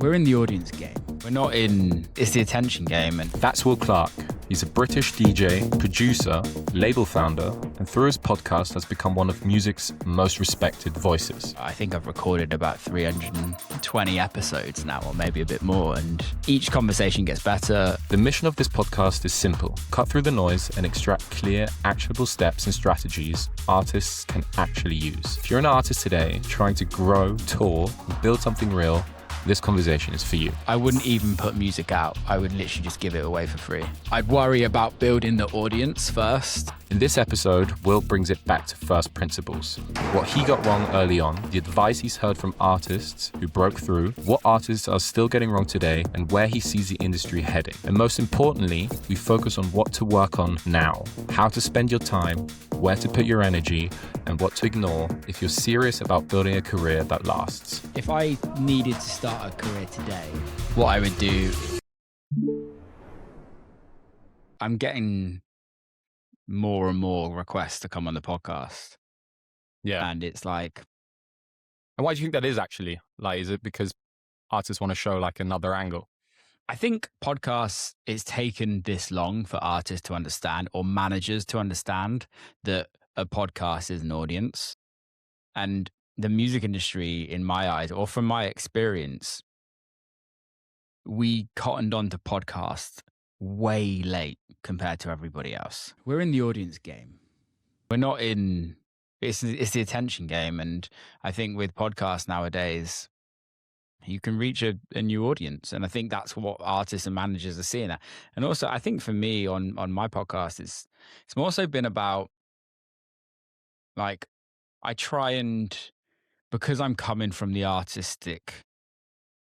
We're in the audience game. We're not in, it's the attention game. And That's Clarke. He's a British DJ, producer, label founder, and through his podcast has become one of music's most respected voices. I think I've recorded about 320 episodes now, or maybe a bit more, and each conversation gets better. The mission of this podcast is simple: cut through the noise and extract clear, actionable steps and strategies artists can actually use. If you're an artist today trying to grow, tour, and build something real, this conversation is for you. I wouldn't even put music out. I would literally just give it away for free. I'd worry about building the audience first. In this episode, Will brings it back to first principles. What he got wrong early on, the advice he's heard from artists who broke through, what artists are still getting wrong today, and where he sees the industry heading. And most importantly, we focus on what to work on now, how to spend your time, where to put your energy, and what to ignore if you're serious about building a career that lasts. If I needed to start a career today, what I would do, I'm getting more and more requests to come on the podcast. Yeah. And it's like, And why do you think that is actually? Like, is it because artists want to show like another angle? I think podcasts, it's taken this long for artists to understand, or managers to understand, that a podcast is an audience. And the music industry, in my eyes, or from my experience, we cottoned on to podcasts way late compared to everybody else. We're in the audience game. We're not in, it's the attention game. And I think with podcasts nowadays, you can reach a new audience. And I think that's what artists and managers are seeing. And also, I think for me on my podcast, it's more so been about, like, I try and, because I'm coming from the artist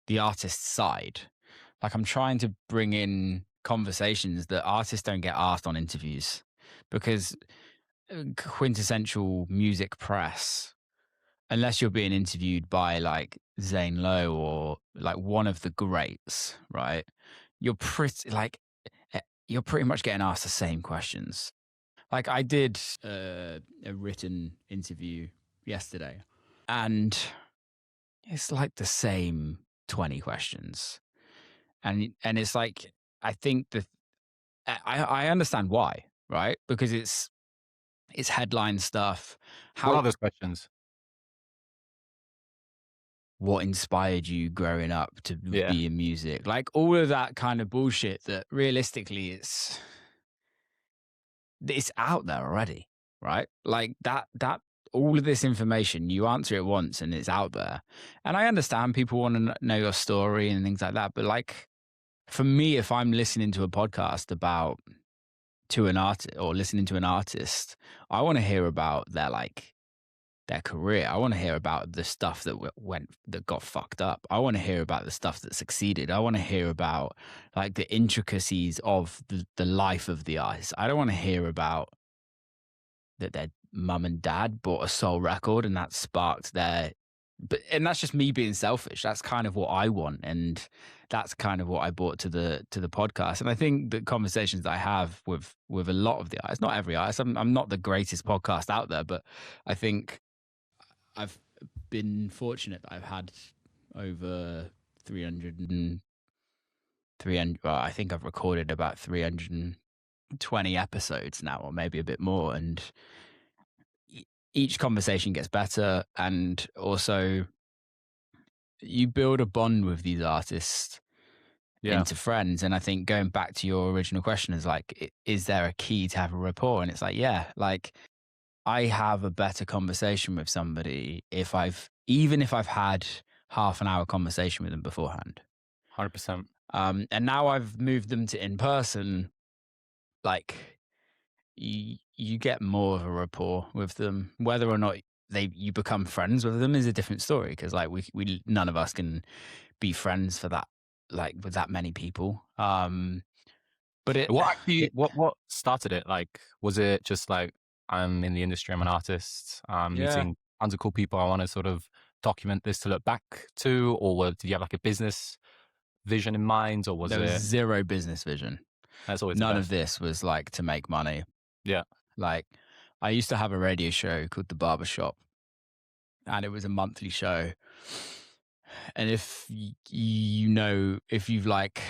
side, like, I'm trying to bring in conversations that artists don't get asked on interviews, because quintessential music press, unless you're being interviewed by like Zane Lowe or like one of the greats, right? You're pretty much getting asked the same questions. Like, I did a written interview yesterday, and it's like the same 20 questions. And it's like, I think I understand why, right? Because it's headline stuff. What are those questions? What inspired you growing up to be in music? Like, all of that kind of bullshit that realistically it's out there already, right? Like that all of this information, you answer it once and it's out there. And I understand people want to know your story and things like that, but like, for me, if I'm listening to a podcast to an artist, or listening to an artist, I want to hear about their career. I want to hear about the stuff that got fucked up. I want to hear about the stuff that succeeded. I want to hear about like the intricacies of the life of the artist. I don't want to hear about that their mum and dad bought a soul record and that sparked and that's just me being selfish. That's kind of what I want, and that's kind of what I brought to the podcast. And I think the conversations that I have with a lot of the artists, not every artist, I'm not the greatest podcast out there, but I think I've been fortunate that I've had over 300. Well, I think I've recorded about 320 episodes now, or maybe a bit more, and each conversation gets better. And also, you build a bond with these artists into friends. And I think, going back to your original question, is like, is there a key to have a rapport? And it's like, yeah, like, I have a better conversation with somebody even if I've had half an hour conversation with them beforehand. 100%. And now I've moved them to in person. Like, you get more of a rapport with them. Whether or not you become friends with them is a different story, because like we none of us can be friends for that, like, with that many people. But what started it? Like, was it just like, I'm in the industry, I'm an artist, meeting tons of cool people, I want to sort of document this to look back to, or did you have like a business vision in mind, or there was zero business vision? That's always none of this was like to make money. Yeah. Like, I used to have a radio show called The Barbershop, and it was a monthly show. And if you've like,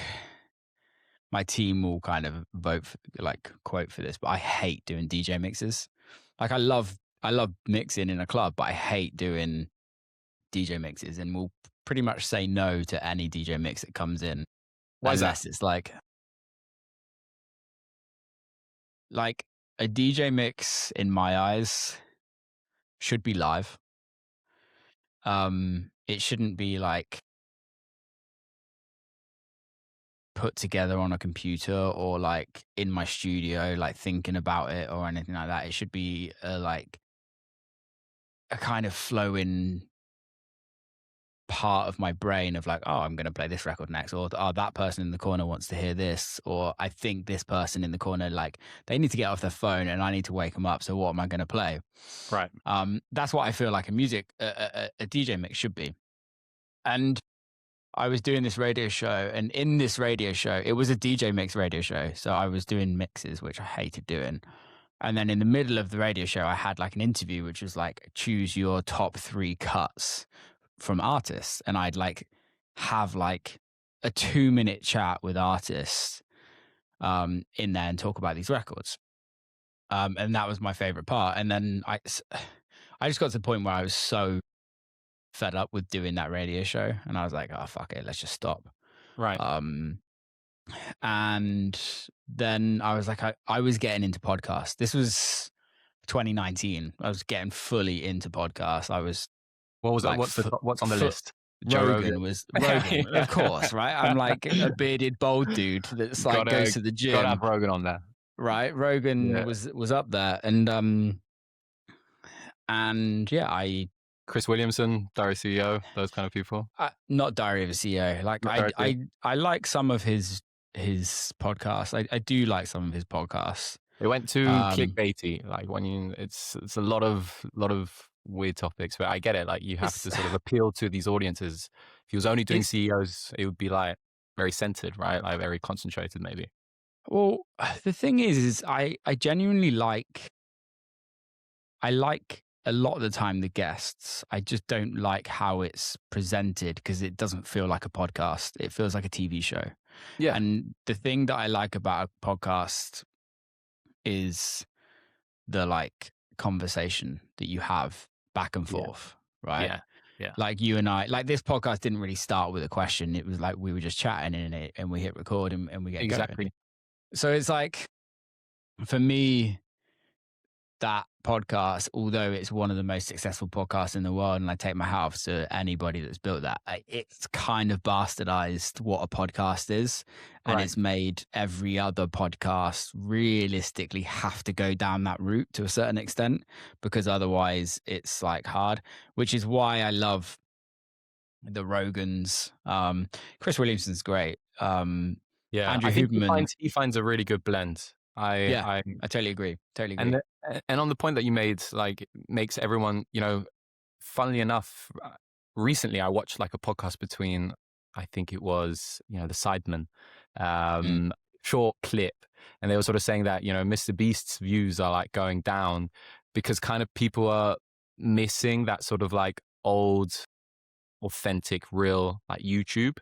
my team will kind of vote for, like, quote for this, but I hate doing DJ mixes. Like, I love mixing in a club, but I hate doing DJ mixes, and will pretty much say no to any DJ mix that comes in Why is that? unless it's like a DJ mix in my eyes should be live. It shouldn't be like put together on a computer or like in my studio, like thinking about it or anything like that. It should be like a kind of flowing part of my brain of like, oh, I'm going to play this record next, or oh, that person in the corner wants to hear this, or I think this person in the corner, like, they need to get off their phone and I need to wake them up. So what am I going to play? Right. That's what I feel like a DJ mix should be. And I was doing this radio show, and in this radio show, it was a DJ mix radio show. So I was doing mixes, which I hated doing. And then in the middle of the radio show, I had like an interview, which was like, choose your top 3 cuts from artists. And I'd like have like a 2-minute chat with artists in there and talk about these records. And that was my favorite part. And then I just got to the point where I was so fed up with doing that radio show, and I was like, oh, fuck it, let's just stop. Right. And then I was like, I was getting into podcasts. This was 2019. I was getting fully into podcasts. I was What was like, what's on the list? Rogan was Rogan, Yeah. of course, right? I'm like a bearded bald dude that's like goes to the gym. Gotta have Rogan on there, right? Rogan Yeah. was up there, and yeah, Chris Williamson, Diary CEO, those kind of people. Not Diary of a CEO. Like I like some of his podcasts. I do like some of his podcasts. It went too clickbaity. Like when it's a lot of weird topics, but I get it. Like you have to sort of appeal to these audiences. If he was only doing CEOs, it would be like very centered, right? Like very concentrated, maybe. Well, the thing is I genuinely like a lot of the time the guests. I just don't like how it's presented, because it doesn't feel like a podcast. It feels like a TV show. Yeah. And the thing that I like about a podcast is the like conversation that you have back and forth, right? Yeah. Yeah. Like you and I, like this podcast didn't really start with a question. It was like we were just chatting in it, and we hit record and we get Exactly. going. So it's like, for me, that podcast, although it's one of the most successful podcasts in the world, and I take my hat off to anybody that's built that, it's kind of bastardized what a podcast is, and Right. it's made every other podcast realistically have to go down that route to a certain extent, because otherwise it's like hard, which is why I love the Rogans. Chris Williamson's great. Yeah, Andrew I think Huberman. he finds a really good blend. I totally agree. And on the point that you made, like, makes everyone, funnily enough, recently I watched like a podcast between, I think it was, the Sidemen, short clip, and they were sort of saying that, Mr. Beast's views are like going down because kind of people are missing that sort of like old, authentic, real like YouTube,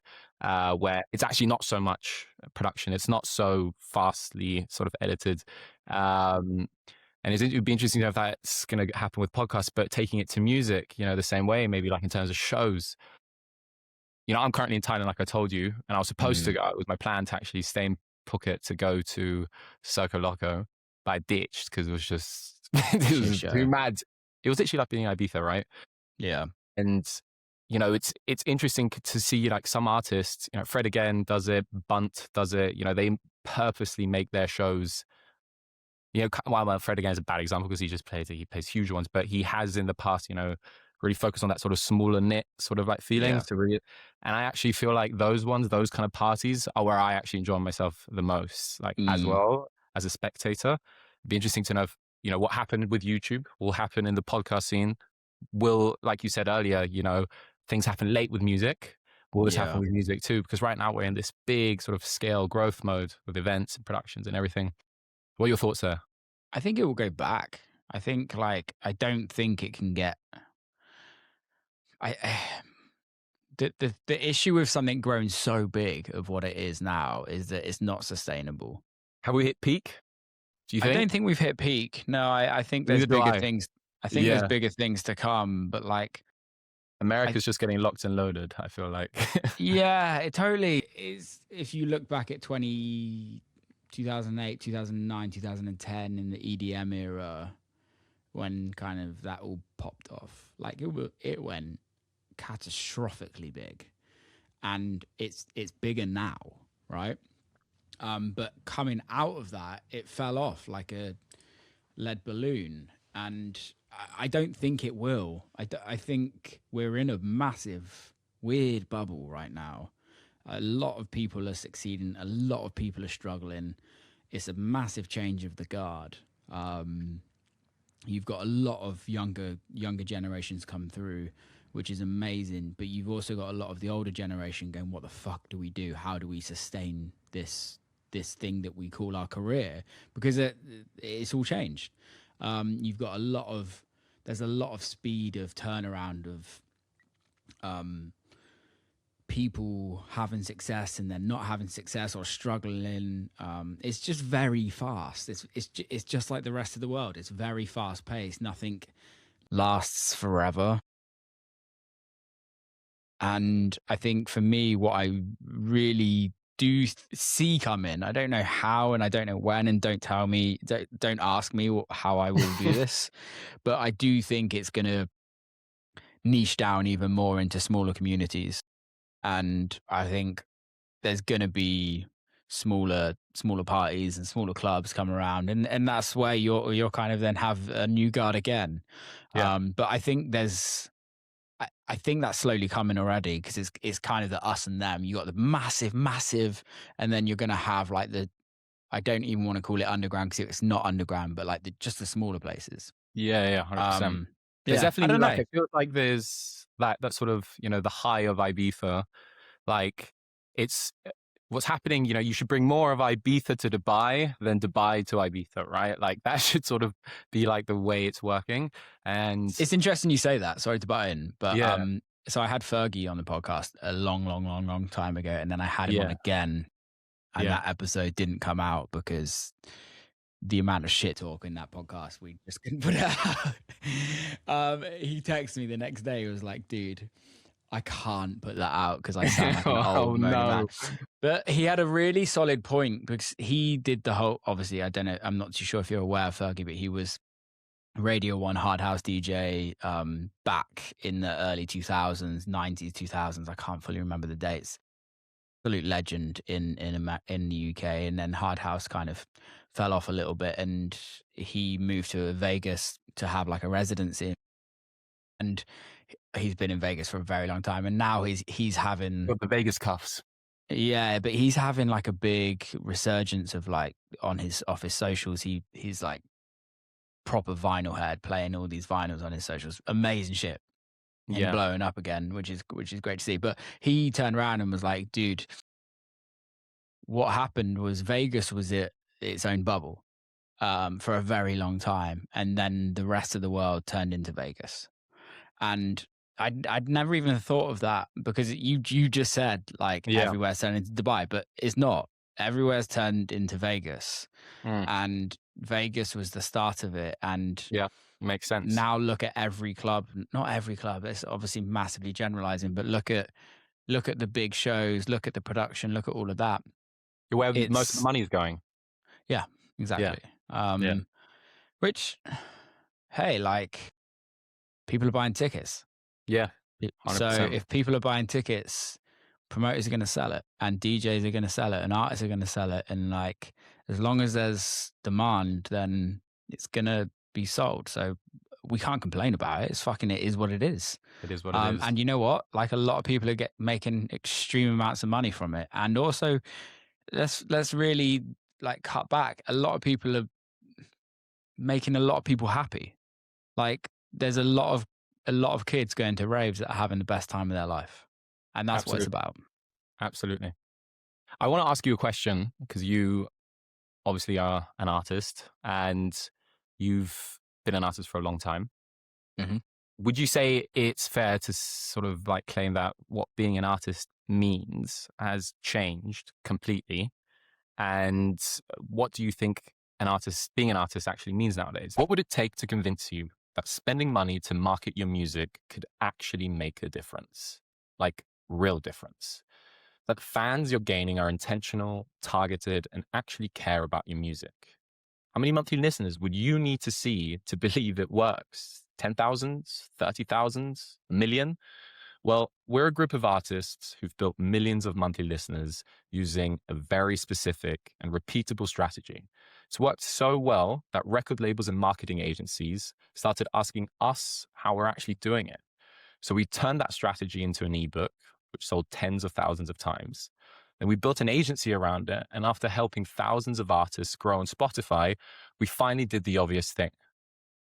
where it's actually not so much production. It's not so fastly sort of edited. And it would be interesting to know if that's going to happen with podcasts, but taking it to music, the same way, maybe like in terms of shows. I'm currently in Thailand, like I told you, and I was supposed to go. It was my plan to actually stay in Phuket to go to Circo Loco, but I ditched because it was just it was too mad. It was literally like being Ibiza, right? Yeah. And it's interesting to see like some artists. Fred again does it, Bunt does it. They purposely make their shows. Well, Fred again is a bad example because he plays huge ones, but he has in the past, really focused on that sort of smaller knit sort of like feelings and I actually feel like those kind of parties are where I actually enjoy myself the most, like as well as a spectator. It'd be interesting to know if, what happened with YouTube will happen in the podcast scene. Will, like you said earlier, things happen late with music. Will this happen with music too? Because right now we're in this big sort of scale growth mode with events and productions and everything. What are your thoughts there? I think it will go back. I think I don't think it can get. the issue with something growing so big of what it is now is that it's not sustainable. Have we hit peak? Do you I think? don't think we've hit peak. No, I think there's Neither do bigger I. things. I think there's Yeah. bigger things to come, but like, I America's just getting locked and loaded, I feel like. yeah, it totally is. If you look back at 2008, 2009, 2010 in the EDM era, when kind of that all popped off, like it went catastrophically big, and it's bigger now, right? But coming out of that, it fell off like a lead balloon, and I don't think it will. I think we're in a massive, weird bubble right now. A lot of people are succeeding, a lot of people are struggling. It's a massive change of the guard. You've got a lot of younger generations come through, which is amazing. But you've also got a lot of the older generation going, "What the fuck do we do? How do we sustain this thing that we call our career?" Because it's all changed. You've got there's a lot of speed of turnaround of people having success and then not having success or struggling. It's just very fast. It's just like the rest of the world. It's very fast paced. Nothing lasts forever. And I think for me, what I really do see coming, I don't know how and I don't know when, and don't tell me, don't ask me how I will do this, but I do think it's going to niche down even more into smaller communities. And I think there's going to be smaller parties and smaller clubs come around, and that's where you're kind of then have a new guard again. Yeah. But I think I think that's slowly coming already, because it's kind of the us and them. You got the massive, and then you're going to have like I don't even want to call it underground because it's not underground, but like just the smaller places. Yeah, 100%. There's Yeah, I definitely don't like, know. I feel like there's that sort of, the high of Ibiza. Like, it's what's happening, you should bring more of Ibiza to Dubai than Dubai to Ibiza, right? Like, that should sort of be like the way it's working. And It's interesting you say that. Sorry to butt in, but yeah, so I had Fergie on the podcast a long time ago, and then I had him on yeah, again, and yeah. that episode didn't come out because the amount of shit talk in that podcast, we just couldn't put it out. He texted me the next day. He was like, "Dude, I can't put that out because I sound like an Oh old moaning man." no. But he had a really solid point, because he did the whole. Obviously, I don't know. I'm not too sure if you're aware of Fergie, but he was Radio 1 hard house DJ back in the early 2000s, 90s, 2000s. I can't fully remember the dates. Absolute legend in the UK, and then hard house kind of fell off a little bit, and he moved to Vegas to have like a residency, and he's been in Vegas for a very long time, and now he's having, Got the Vegas cuffs. yeah, but he's having like a big resurgence of like on his office socials. He's like proper vinyl head, playing all these vinyls on his socials. Amazing shit. And Yeah. blowing up again, which is great to see. But he turned around and was like, "Dude, what happened was Vegas was its own bubble for a very long time, and then the rest of the world turned into Vegas." And I'd never even thought of that, because you just said like Yeah. everywhere's turned into Dubai, but it's not. Everywhere's turned into Vegas, Mm. and Vegas was the start of it. And Yeah. Makes sense. now look at every club. Not every club. It's obviously massively generalizing, but look at the big shows. Look at the production. Look at all of that. Where most of the It's money is going. yeah, Yeah. exactly. Yeah. Which, hey, like, people are buying tickets. Yeah. So 100%. if people are buying tickets, promoters are going to sell it, and DJs are going to sell it, and artists are going to sell it, and like, as long as there's demand, then it's going to be sold. So we can't complain about it. It is what it is. It is what it is. And you know what? Like, a lot of people are making extreme amounts of money from it. And also, let's really like cut back. A lot of people are making a lot of people happy. Like, there's a lot of kids going to raves that are having the best time of their life, and that's what it's about. Absolutely. I want to ask you a question, because you obviously are an artist and you've been an artist for a long time. Mhm. would you say it's fair to sort of like claim that what being an artist means has changed completely? And what do you think being an artist actually means nowadays? What would it take to convince you that spending money to market your music could actually make a difference? Like real difference? That fans you're gaining are intentional, targeted, and actually care about your music. How many monthly listeners would you need to see to believe it works? 10,000, 30,000, a million? Well, we're a group of artists who've built millions of monthly listeners using a very specific and repeatable strategy. It's worked so well that record labels and marketing agencies started asking us how we're actually doing it. So we turned that strategy into an ebook, which sold tens of thousands of times. And we built an agency around it. And after helping thousands of artists grow on Spotify, we finally did the obvious thing,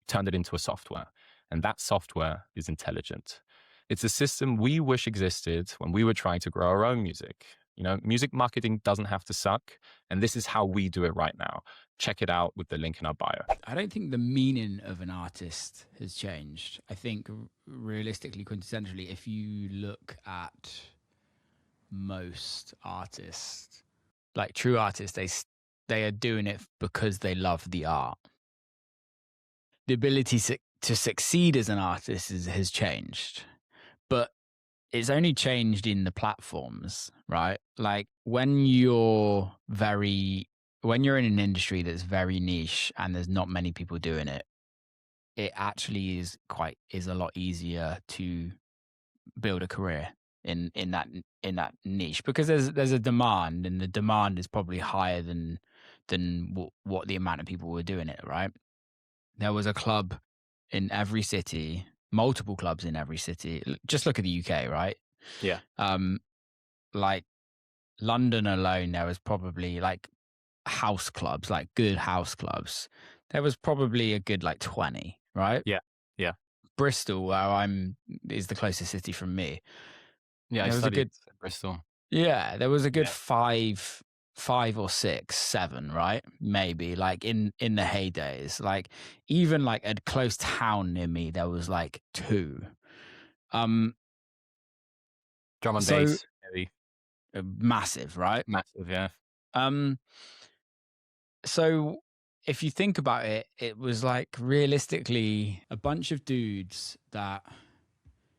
turned it into a software. And that software is intelligent. It's a system we wish existed when we were trying to grow our own music. You know, music marketing doesn't have to suck. And this is how we do it right now. Check it out with the link in our bio. I don't think the meaning of an artist has changed. I think realistically, quintessentially, if you look at most artists, like true artists, they are doing it because they love the art. The ability to succeed as an artist has changed, but it's only changed in the platforms, right? Like when you're in an industry that's very niche and there's not many people doing it, it actually is a lot easier to build a career in that niche, because there's a demand, and the demand is probably higher than what the amount of people were doing it, right? There was a club in every city, multiple clubs in every city. Just look at the UK, right? Yeah. Like London alone, there was probably like house clubs, like good house clubs. There was probably a good like 20, right? Yeah. Yeah. Bristol, is the closest city from me. Yeah. I There was a studied good, at Bristol. yeah, there was a good five or six, seven, right? Maybe like in the heydays. Like even like a close town near me, there was like two. Drum and So bass. Heavy. massive, right? Massive, yeah. So if you think about it, it was like realistically a bunch of dudes that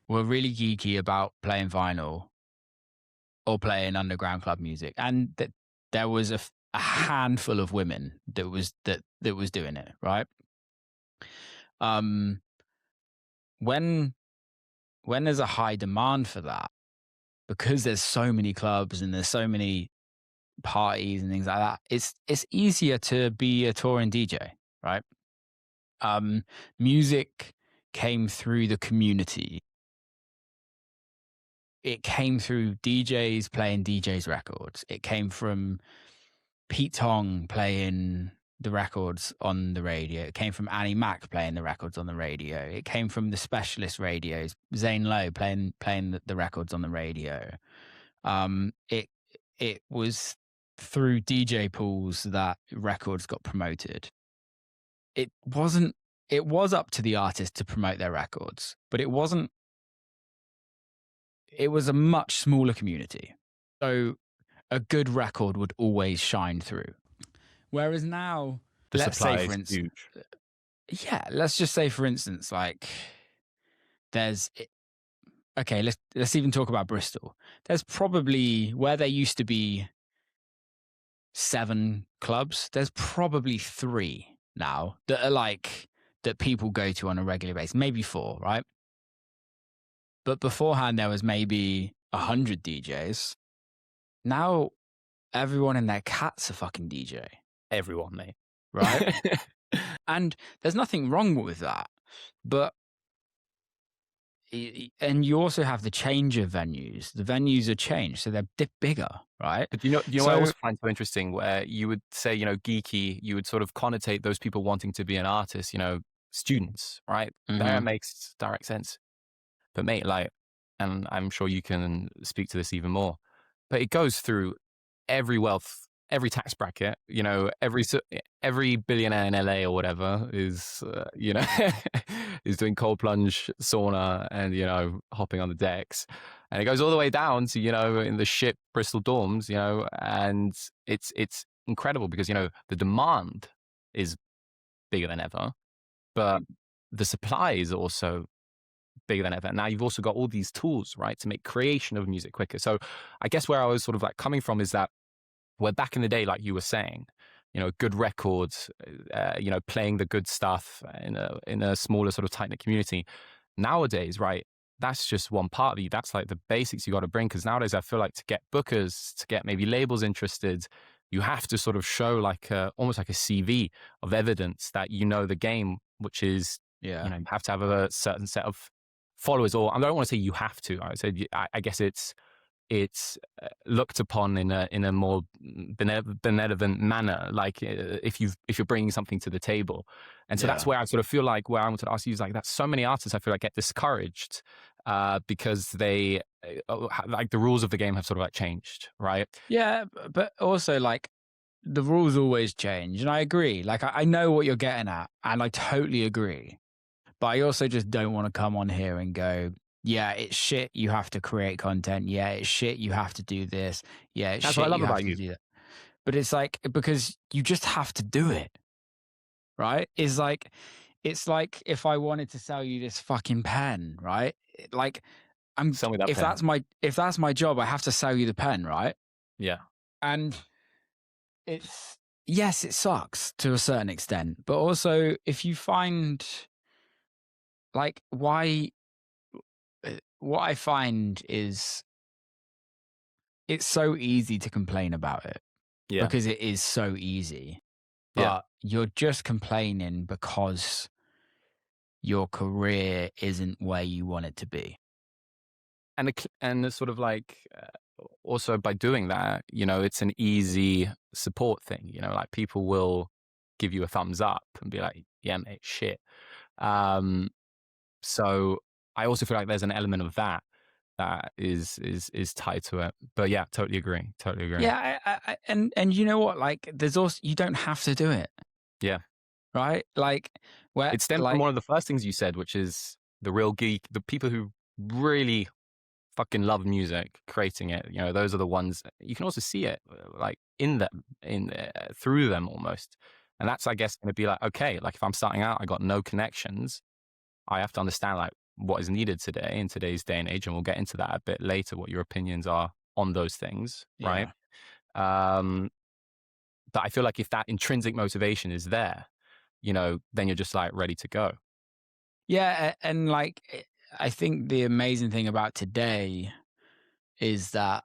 were really geeky about playing vinyl or playing underground club music, and that there was a handful of women that was doing it, right? When there's a high demand for that, because there's so many clubs and there's so many parties and things like that, it's easier to be a touring DJ, right? Music came through the community. It came through DJs playing DJs records. It came from Pete Tong playing the records on the radio. It came from Annie Mac playing the records on the radio. It came from the specialist radios, Zane Lowe playing the records on the radio. It was through DJ pools that records got promoted. It was up to the artist to promote their records, but it wasn't. It was a much smaller community. So a good record would always shine through. Whereas now, let's say, for instance, let's just say, for instance, like let's even talk about Bristol. There's probably, where there used to be 7 clubs, there's probably 3 now that are like, that people go to on a regular basis, maybe 4, right? But beforehand, there was maybe 100 DJs. Now, everyone and their cat's a fucking DJ. Everyone, mate. Right? And there's nothing wrong with that. But, and you also have the change of venues. The venues are changed, so they're bigger, right? But you know what I also find so interesting, where you would say, you know, geeky, you would sort of connotate those people wanting to be an artist, you know, students, right? Mm-hmm. That makes direct sense. But mate, like, and I'm sure you can speak to this even more, but it goes through every every tax bracket, every billionaire in LA or whatever is, is doing cold plunge sauna and, hopping on the decks. And it goes all the way down to, in the shit Bristol dorms, and it's incredible because, the demand is bigger than ever, but the supply is also bigger than ever. Now you've also got all these tools, right, to make creation of music quicker. So I guess where I was sort of like coming from is that where back in the day, like you were saying, good records, playing the good stuff in a smaller sort of tight knit community. Nowadays, right, that's just one part of you. That's like the basics you got to bring. Because nowadays, I feel like to get bookers, to get maybe labels interested, you have to sort of show like almost like a CV of evidence that you know the game, which is you have to have a certain set of followers. Or I don't want to say you have to. I guess it's looked upon in a more benevolent manner, like if you're bringing something to the table. And so that's where I sort of feel like where I wanted to ask you is like that so many artists I feel like get discouraged because they like the rules of the game have sort of like changed, right? Yeah, but also like the rules always change, and I agree. Like I know what you're getting at, and I totally agree. But I also just don't want to come on here and go, yeah, it's shit, you have to create content. Yeah, it's shit, you have to do this. Yeah, it's That's shit, what I love you have about to you. do that. But it's like, because you just have to do it, right? It's like if I wanted to sell you this fucking pen, right? Like Sell me that if pen. if that's my job, I have to sell you the pen, right? Yeah. And yes, it sucks to a certain extent, but also if you find like what I find is it's so easy to complain about it Yeah. because it is so easy, Yeah. but you're just complaining because your career isn't where you want it to be. And the sort of like also by doing that, it's an easy support thing. Like people will give you a thumbs up and be like, "Yeah, mate, shit." So I also feel like there's an element of that is tied to it. But yeah, totally agree. Totally agree. Yeah, and you know what? Like, there's also you don't have to do it, Yeah, right? Like, where it stemmed from like one of the first things you said, which is the real geek, the people who really fucking love music, creating it. Those are the ones you can also see it like in them, through them almost. And that's, I guess, going to be like, okay, like if I'm starting out, I got no connections. I have to understand like what is needed today in today's day and age, and we'll get into that a bit later. What your opinions are on those things, right? Um, but I feel like if that intrinsic motivation is there, then you're just like ready to go. Yeah, and like I think the amazing thing about today is that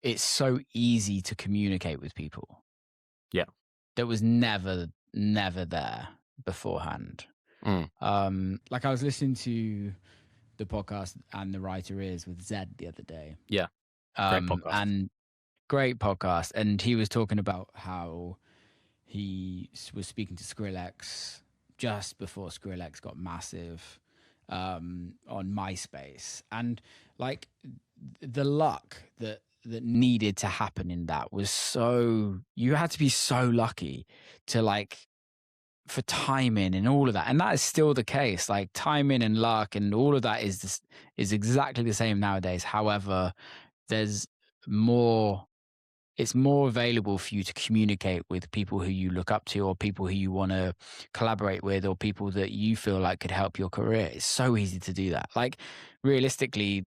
it's so easy to communicate with people. Yeah. That was never there beforehand. Like I was listening to the podcast And the Writer Is with Zed the other day. Yeah. Great podcast. And great podcast. And he was talking about how he was speaking to Skrillex just before Skrillex got massive on MySpace. And like the luck that needed to happen in that was so, you had to be so lucky to like, for timing and all of that. And that is still the case. Like timing and luck and all of that is exactly the same nowadays. However, there's more, it's more available for you to communicate with people who you look up to or people who you want to collaborate with or people that you feel like could help your career. It's so easy to do that. Like realistically,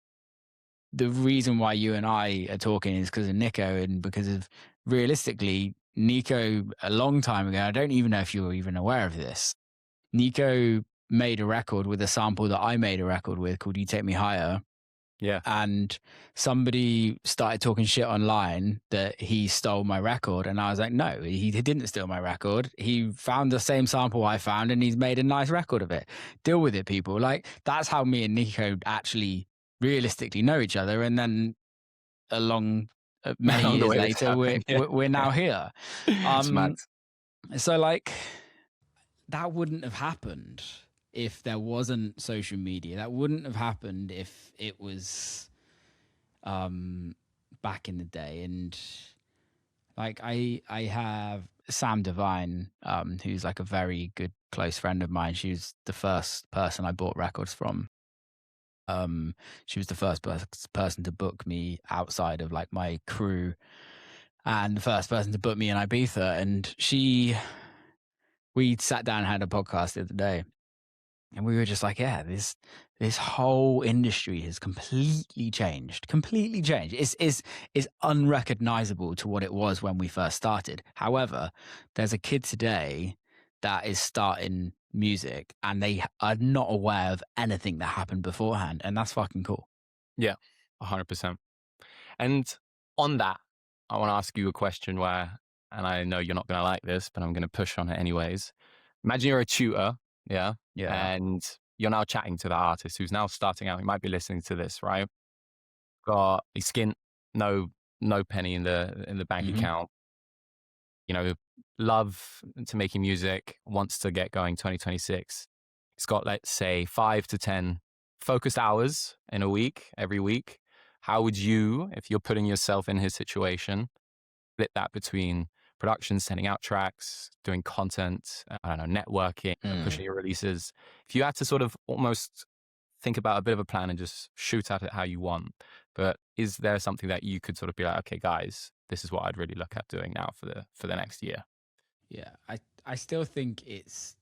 the reason why you and I are talking is because of Nico and because of realistically, Nico a long time ago, I don't even know if you were even aware of this. Nico made a record with a sample that I made a record with called You Take Me Higher. Yeah. And somebody started talking shit online that he stole my record. And I was like, no, he didn't steal my record. He found the same sample I found and he's made a nice record of it. Deal with it, people. Like that's how me and Nico actually realistically know each other. And then along many years later, we're now here. It's mad. So like that wouldn't have happened if there wasn't social media. That wouldn't have happened if it was back in the day. And Like I have Sam Devine, who's like a very good close friend of mine. She was the first person I bought records from. Um, she was the first person to book me outside of like my crew, and the first person to book me in Ibiza. And we sat down and had a podcast the other day, and we were just like, yeah, this whole industry has completely changed. Completely changed. It's unrecognizable to what it was when we first started. However, there's a kid today that is starting music and they are not aware of anything that happened beforehand. And that's fucking cool. Yeah, 100%. And on that, I want to ask you a question where, and I know you're not going to like this, but I'm going to push on it anyways. Imagine you're a tutor, yeah, Yeah. and you're now chatting to the artist who's now starting out. He might be listening to this, right? Got a skint, no, no penny in the bank Mm-hmm. account. You know, love to making music, wants to get going 2026. It's got, let's say, 5 to 10 focused hours in a week, every week. How would you, if you're putting yourself in his situation, split that between production, sending out tracks, doing content, I don't know, networking, pushing your releases? If you had to sort of almost think about a bit of a plan and just shoot at it how you want, but is there something that you could sort of be like, okay, guys, this is what I'd really look at doing now for the next year? Yeah. I still think it's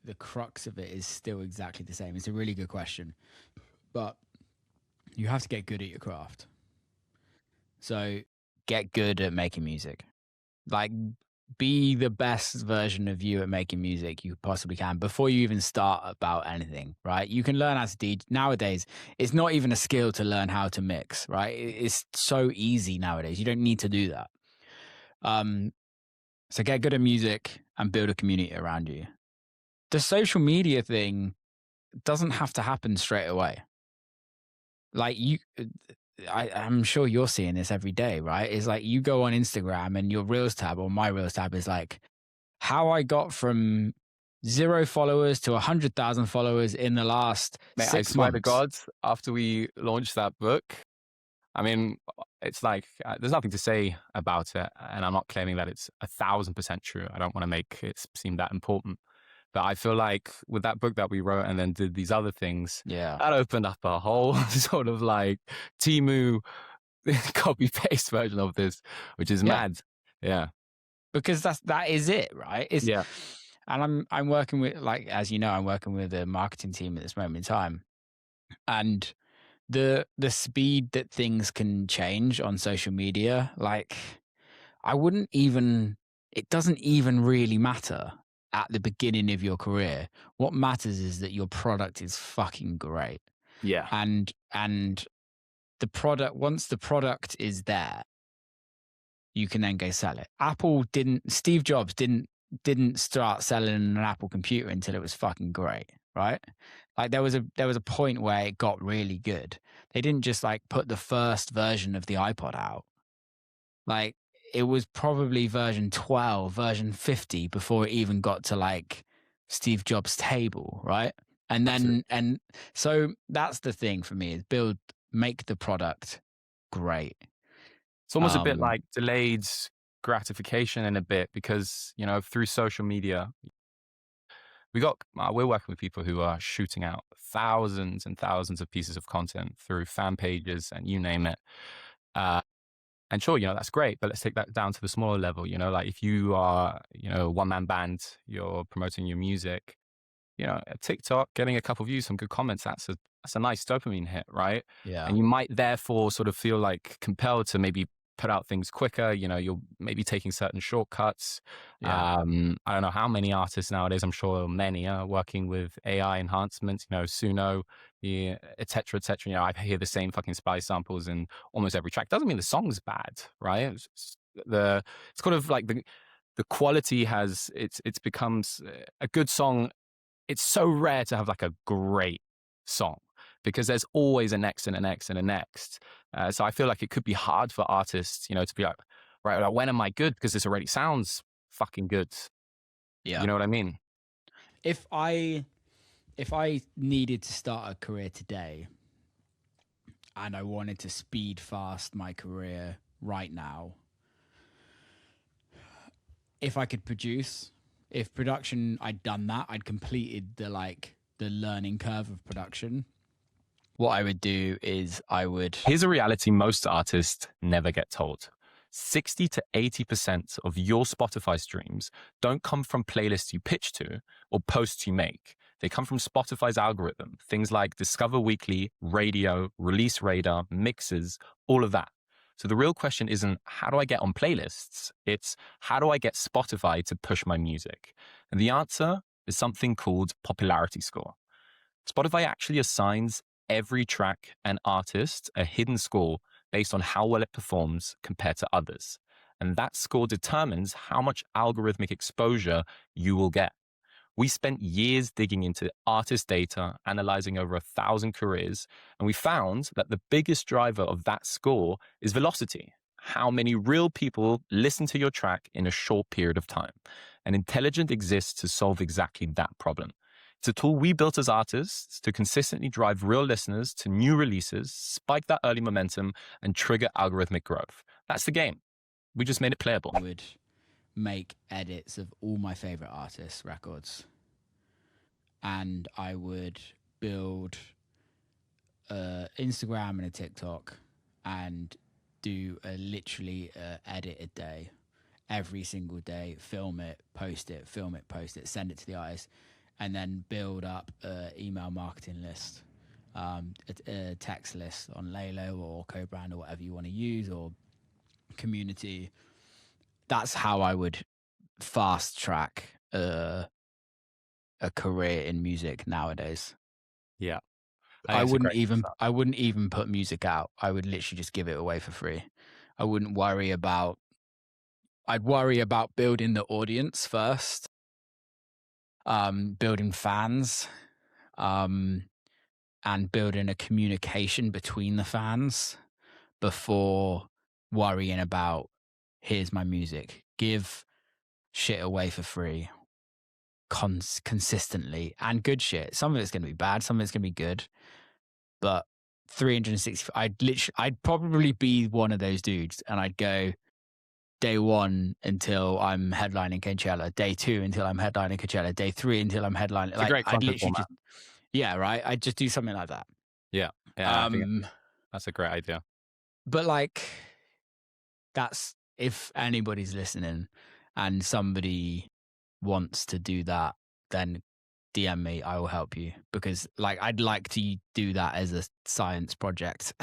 the crux of it is still exactly the same. It's a really good question. But you have to get good at your craft. So get good at making music. Like be the best version of you at making music you possibly can before you even start about anything, right? You can learn how to DJ. Nowadays, it's not even a skill to learn how to mix, right? It's so easy nowadays. You don't need to do that. So get good at music and build a community around you. The social media thing doesn't have to happen straight away. Like I'm sure you're seeing this every day, right? It's like you go on Instagram and your Reels tab or my Reels tab is like how I got from 0 followers to 100,000 followers in the last Mate, I six swear to months. God, after we launched that book, I mean, it's like there's nothing to say about it, and I'm not claiming that it's 1,000% true. I don't want to make it seem that important, but I feel like with that book that we wrote and then did these other things, Yeah. that opened up a whole sort of like Timu copy paste version of this, which is Yeah. mad. Yeah, Because that is it, right? It's yeah, and I'm working with, like, as you know, I'm working with a marketing team at this moment in time. And the speed that things can change on social media, like I wouldn't even, it doesn't even really matter at the beginning of your career. What matters is that your product is fucking great. yeah. And the product, once the product is there, you can then go sell it. Steve Jobs didn't start selling an Apple computer until it was fucking great, right? Like there was a point where it got really good. They didn't just like put the first version of the iPod out. Like it was probably version 12, version 50 before it even got to like Steve Jobs' table, right? And Absolutely. then so that's the thing for me is make the product great. It's almost a bit Um like delayed gratification in a bit because, you know, through social media, we're working with people who are shooting out thousands and thousands of pieces of content through fan pages and you name it. Uh, and sure, you know, that's great, but let's take that down to the smaller level. You know, like if you are, you know, a one man band, you're promoting your music, you know, a TikTok, getting a couple views, some good comments, that's a nice dopamine hit, right? yeah. And you might therefore sort of feel like compelled to maybe put out things quicker. You know, you're maybe taking certain shortcuts. Yeah. I don't know how many artists nowadays, I'm sure many are working with AI enhancements, you know, Suno, yeah, et cetera, et cetera. You know, I hear the same fucking spy samples in almost every track. Doesn't mean the song's bad, right? It's kind of like the quality it's becomes a good song. It's so rare to have like a great song because there's always a next and a next and a next. So I feel like it could be hard for artists, you know, to be like, right, like, when am I good? Because this already sounds fucking good. Yeah. You know what I mean? If I needed to start a career today and I wanted to speed fast my career right now, if I could produce, if production, I'd done that, I'd completed the learning curve of production. What I would do is Here's a reality most artists never get told. 60 to 80% of your Spotify streams don't come from playlists you pitch to or posts you make. They come from Spotify's algorithm, things like Discover Weekly, radio, Release Radar, mixes, all of that. So the real question isn't how do I get on playlists? It's how do I get Spotify to push my music? And the answer is something called popularity score. Spotify actually assigns every track and artist a hidden score based on how well it performs compared to others. And that score determines how much algorithmic exposure you will get. We spent years digging into artist data, analyzing over 1,000 careers, and we found that the biggest driver of that score is velocity. How many real people listen to your track in a short period of time? And Intelligent exists to solve exactly that problem. It's a tool we built as artists to consistently drive real listeners to new releases, spike that early momentum, and trigger algorithmic growth. That's the game. We just made it playable. I would make edits of all my favorite artists' records, and I would build Instagram and a TikTok and do literally edit a day, every single day, film it, post it, send it to the artist, and then build up an email marketing list, a text list on Lalo or co-brand or whatever you want to use, or community. That's how I would fast track a career in music nowadays. Yeah. I wouldn't even put music out. I would literally just give it away for free. I'd worry about building the audience first, building fans, and building a communication between the fans before worrying about, here's my music. Give shit away for free consistently, and good shit. Some of it's going to be bad, some of it's going to be good, but 360, I'd probably be one of those dudes, and I'd go day 1 until I'm headlining Coachella, day 2 until I'm headlining Coachella, day 3 until I'm headlining. It's a great content format. Right. I'd just do something like that. Yeah. I think that's a great idea. But that's, if anybody's listening and somebody wants to do that, then DM me, I will help you, because I'd like to do that as a science project.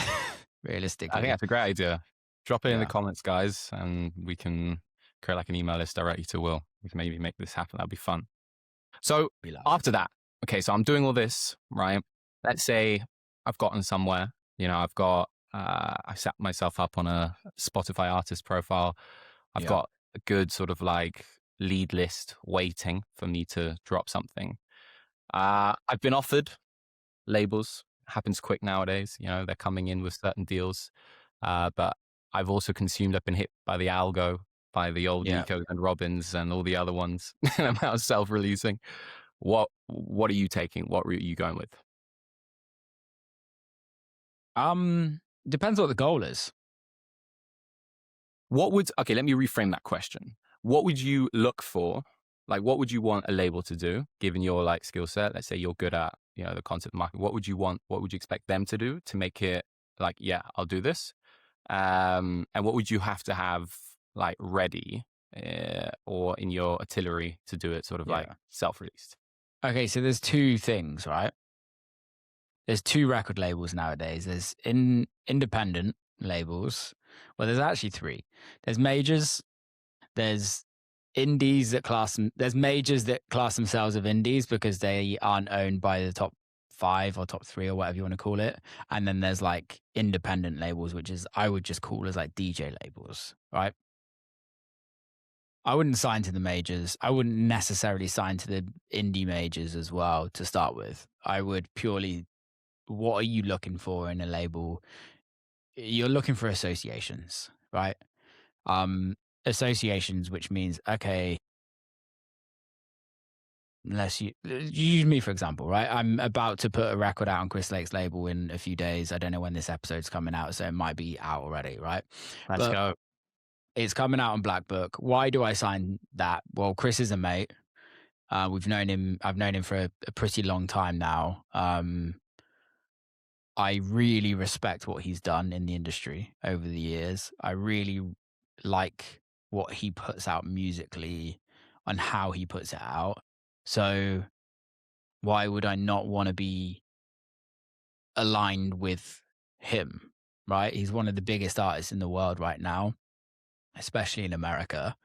Realistically, I think that's a great idea. Drop it in the comments, guys, and we can create an email list directly to Will. We can maybe make this happen. That'd be fun. So after that, okay, so I'm doing all this, right? Let's say I've gotten somewhere, I set myself up on a Spotify artist profile. I've got a good sort of lead list waiting for me to drop something. I've been offered labels. Happens quick nowadays. They're coming in with certain deals. But I've also I've been hit by the algo, by the old Nicos and Robins and all the other ones. I'm now self-releasing. What are you taking? What route are you going with? Depends what the goal is. Okay, let me reframe that question. What would you look for? What would you want a label to do, given your skill set? Let's say you're good at, the content marketing. What would you want? What would you expect them to do to make it I'll do this? And what would you have to have ready or in your artillery to do it sort of self-released? Okay, so there's 2 things, right? There's 2 record labels nowadays. There's independent labels. Well, there's actually 3. There's majors. There's indies there's majors that class themselves as indies because they aren't owned by the top 5 or top 3 or whatever you want to call it. And then there's independent labels, which is I would just call as DJ labels, right? I wouldn't sign to the majors. I wouldn't necessarily sign to the indie majors as well to start with. I would purely, what are you looking for in a label? You're looking for associations, right? Associations, which means, okay, unless you use me, for example, right? I'm about to put a record out on Chris Lake's label in a few days. I don't know when this episode's coming out, so it might be out already, right? Let's go. It's coming out on Black Book. Why do I sign that? Well, Chris is a mate. We've known him. I've known him for a pretty long time now. I really respect what he's done in the industry over the years. I really like what he puts out musically and how he puts it out. So why would I not want to be aligned with him? Right? He's one of the biggest artists in the world right now, especially in America.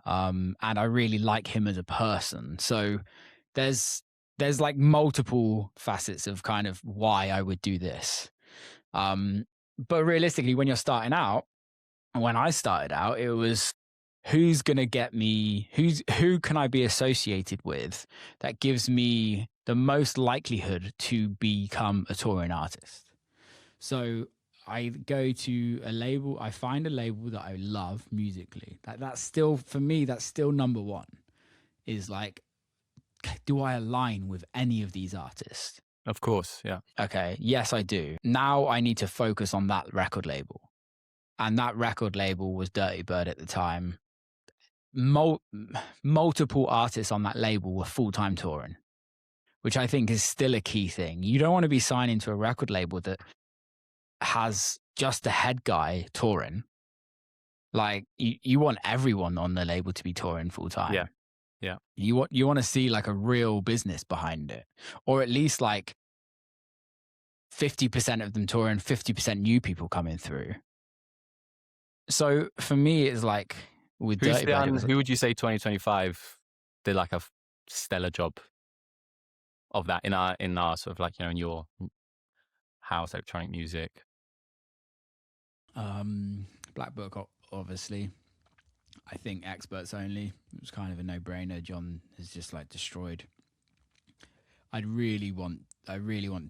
And I really like him as a person. So there's like multiple facets of kind of why I would do this. But realistically, when you're starting out, when I started out, it was who's gonna get me, who can I be associated with that gives me the most likelihood to become a touring artist. So I go to a label, I find a label that I love musically. That's still, for me, that's still number one, is like, do I align with any of these artists? Of course, yeah. Okay, yes, I do. Now I need to focus on that record label. And that record label was Dirty Bird at the time. Multiple artists on that label were full-time touring, which I think is still a key thing. You don't want to be signing to a record label that has just a head guy touring. Like you want everyone on the label to be touring full time. Yeah. Yeah. You want to see like a real business behind it, or at least like 50% of them touring, 50% new people coming through. So for me, it's like with Dirty Bird, who would you say 2025 did like a stellar job of that in our sort of like, in your house electronic music? Black Book, obviously. I think Experts Only. It was kind of a no-brainer. John has just like destroyed. I really want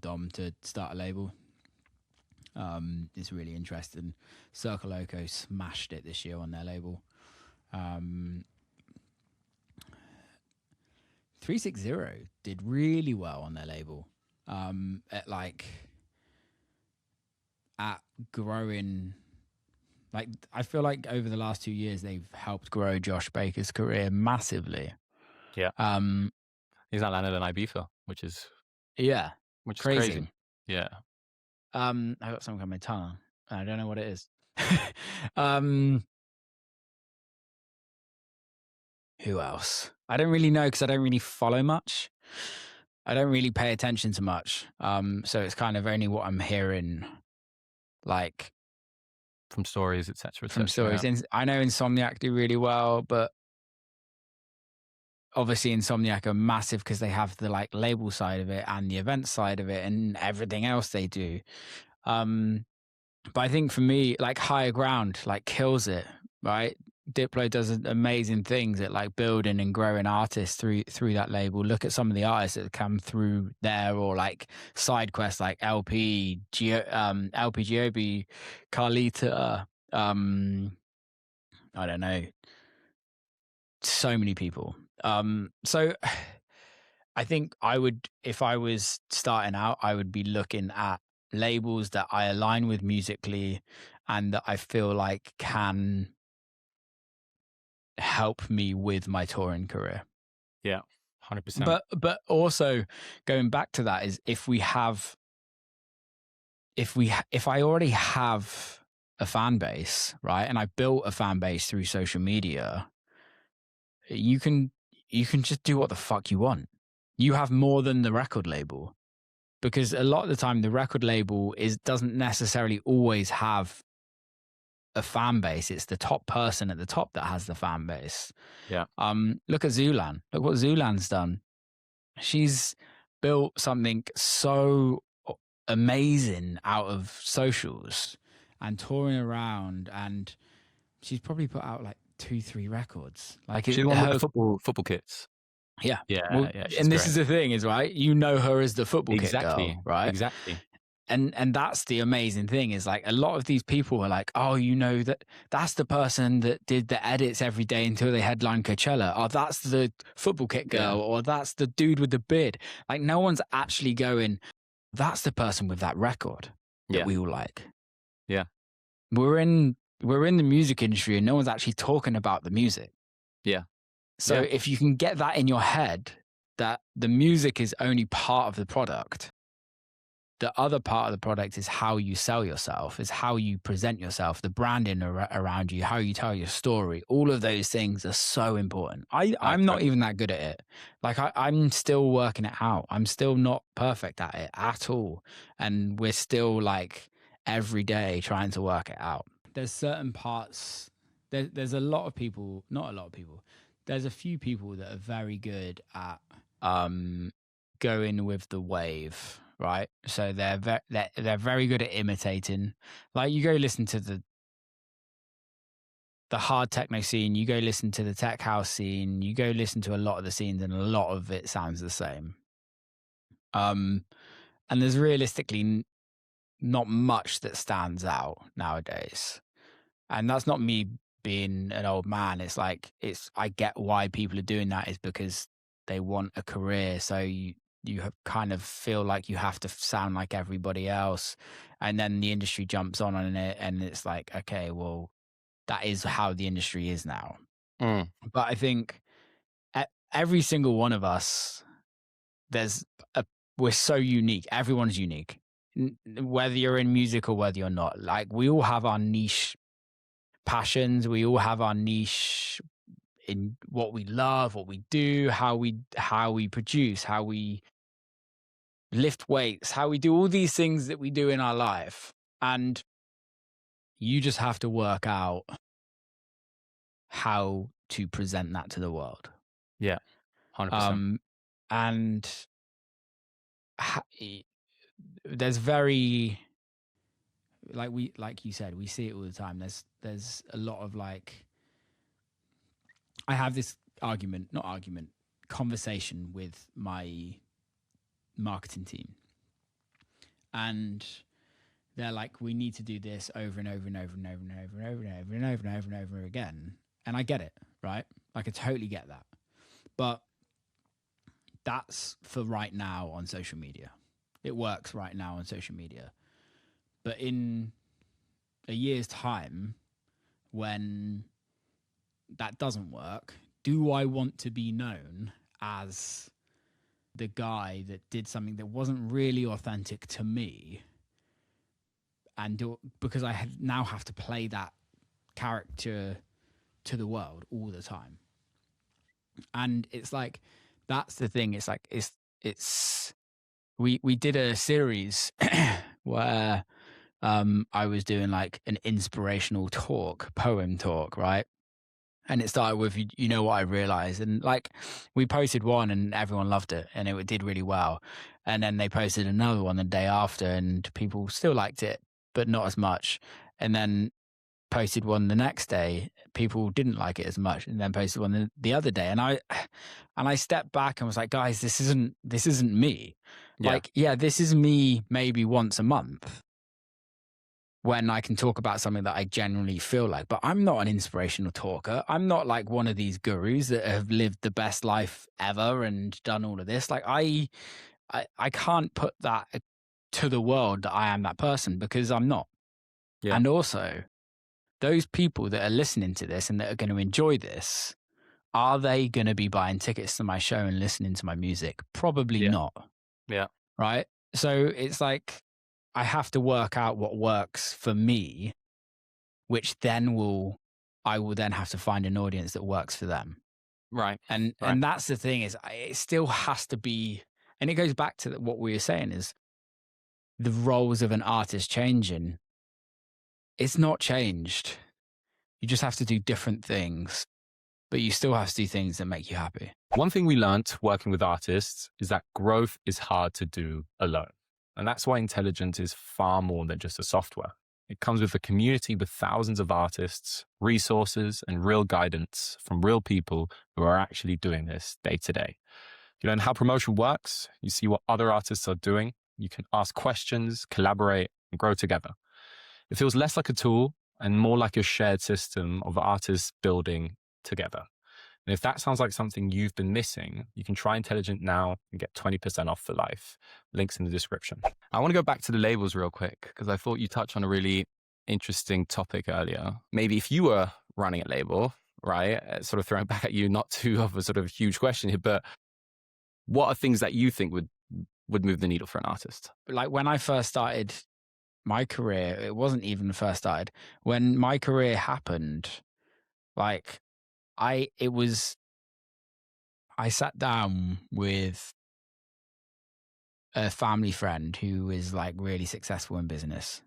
Dom to start a label. It's really interesting. Circle Loco smashed it this year on their label. 360 did really well on their label. At growing, like I feel like over the last 2 years they've helped grow Josh Baker's career massively. Yeah. He's not landed an Ibiza, which is crazy. Yeah. I got something on my tongue. I don't know what it is. Who else? I don't really know because I don't really follow much. I don't really pay attention to much. So it's kind of only what I'm hearing, like from stories, etc. From stories. Yeah. I know Insomniac do really well, but obviously Insomniac are massive because they have the like label side of it and the event side of it and everything else they do. But I think for me, like Higher Ground, like kills it, right? Diplo does amazing things at like building and growing artists through that label. Look at some of the artists that come through there, or like side quests like LP GOB, Carlita. I don't know, so many people. So I think I would, if I was starting out, I would be looking at labels that I align with musically and that I feel like can help me with my touring career. Yeah, 100%. But also going back to that is if I already have a fan base, right, and I built a fan base through social media, you can just do what the fuck you want. You have more than the record label, because a lot of the time the record label doesn't necessarily always have a fan base. It's the top person at the top that has the fan base. Yeah. Look at Zulan. Look what Zulan's done. She's built something so amazing out of socials and touring around, and she's probably put out like 2-3 records. Like she's one with the football kits. Yeah. Yeah. Well, yeah. And this is the thing is, right, you know her as the football kit girl, right? Exactly. And that's the amazing thing is like a lot of these people are like, oh, you know, that's the person that did the edits every day until they headlined Coachella. Oh, that's the football kit girl, or that's the dude with the beard. Like no one's actually going, that's the person with that record that we all like. Yeah. We're in we're in the music industry and no one's actually talking about the music. Yeah. So Yeah. if you can get that in your head, that the music is only part of the product, the other part of the product is how you sell yourself, is how you present yourself, the branding around you, how you tell your story. All of those things are so important. I'm not even that good at it. Like I'm still working it out. I'm still not perfect at it at all. And we're still like every day trying to work it out. There's certain parts, there's a lot of people, not a lot of people, there's a few people that are very good at going with the wave, right? So they're very good at imitating. Like you go listen to the hard techno scene, you go listen to the tech house scene, you go listen to a lot of the scenes, and a lot of it sounds the same. And there's realistically not much that stands out nowadays. And that's not me being an old man. It's like I get why people are doing that, is because they want a career. So you kind of feel like you have to sound like everybody else, and then the industry jumps on it, and it's like, okay, well, that is how the industry is now. But I think every single one of us, we're so unique. Everyone's unique, whether you're in music or whether you're not. Like we all have our niche passions. We all have our niche in what we love, what we do, how we produce, how we lift weights, how we do all these things that we do in our life. And you just have to work out how to present that to the world. Yeah. 100%. And there's very, like you said, we see it all the time. There's a lot of like, I have this conversation with my marketing team, and they're like, we need to do this over and over and over and over and over and over and over and over and over and over again. And I get it, right? Like I totally get that. But that's for right now on social media. It works right now on social media. But in a year's time, when that doesn't work, do I want to be known as the guy that did something that wasn't really authentic to me, and because I now have to play that character to the world all the time? And it's like, that's the thing. It's like we did a series where I was doing like an inspirational poem talk, right? And it started with, you know what I realized? And like we posted one and everyone loved it and it did really well. And then they posted another one the day after and people still liked it, but not as much. And then posted one the next day, people didn't like it as much, and then posted one the other day. And I stepped back and was like, guys, this isn't me. Yeah. Like, yeah, this is me maybe once a month when I can talk about something that I genuinely feel like, but I'm not an inspirational talker. I'm not like one of these gurus that have lived the best life ever and done all of this. Like I can't put that to the world that I am that person, because I'm not. Yeah. And also, those people that are listening to this and that are going to enjoy this, are they going to be buying tickets to my show and listening to my music? Probably not. Yeah. Right. So it's like, I have to work out what works for me, which then I will then have to find an audience that works for them. Right. And that's the thing, is it still has to be, and it goes back to what we were saying, is the roles of an artist changing. It's not changed. You just have to do different things, but you still have to do things that make you happy. One thing we learned working with artists is that growth is hard to do alone. And that's why intelligence is far more than just a software. It comes with a community with thousands of artists, resources, and real guidance from real people who are actually doing this day to day. You learn how promotion works, you see what other artists are doing, you can ask questions, collaborate, and grow together. It feels less like a tool and more like a shared system of artists building together. And if that sounds like something you've been missing, you can try Intelligent now and get 20% off for life. Links in the description. I want to go back to the labels real quick, because I thought you touched on a really interesting topic earlier. Maybe if you were running a label, right? Sort of throwing back at you, not too of a sort of huge question here, but what are things that you think would move the needle for an artist? Like when I first started my career, it wasn't even first started. When my career happened, like I sat down with a family friend who is like really successful in business.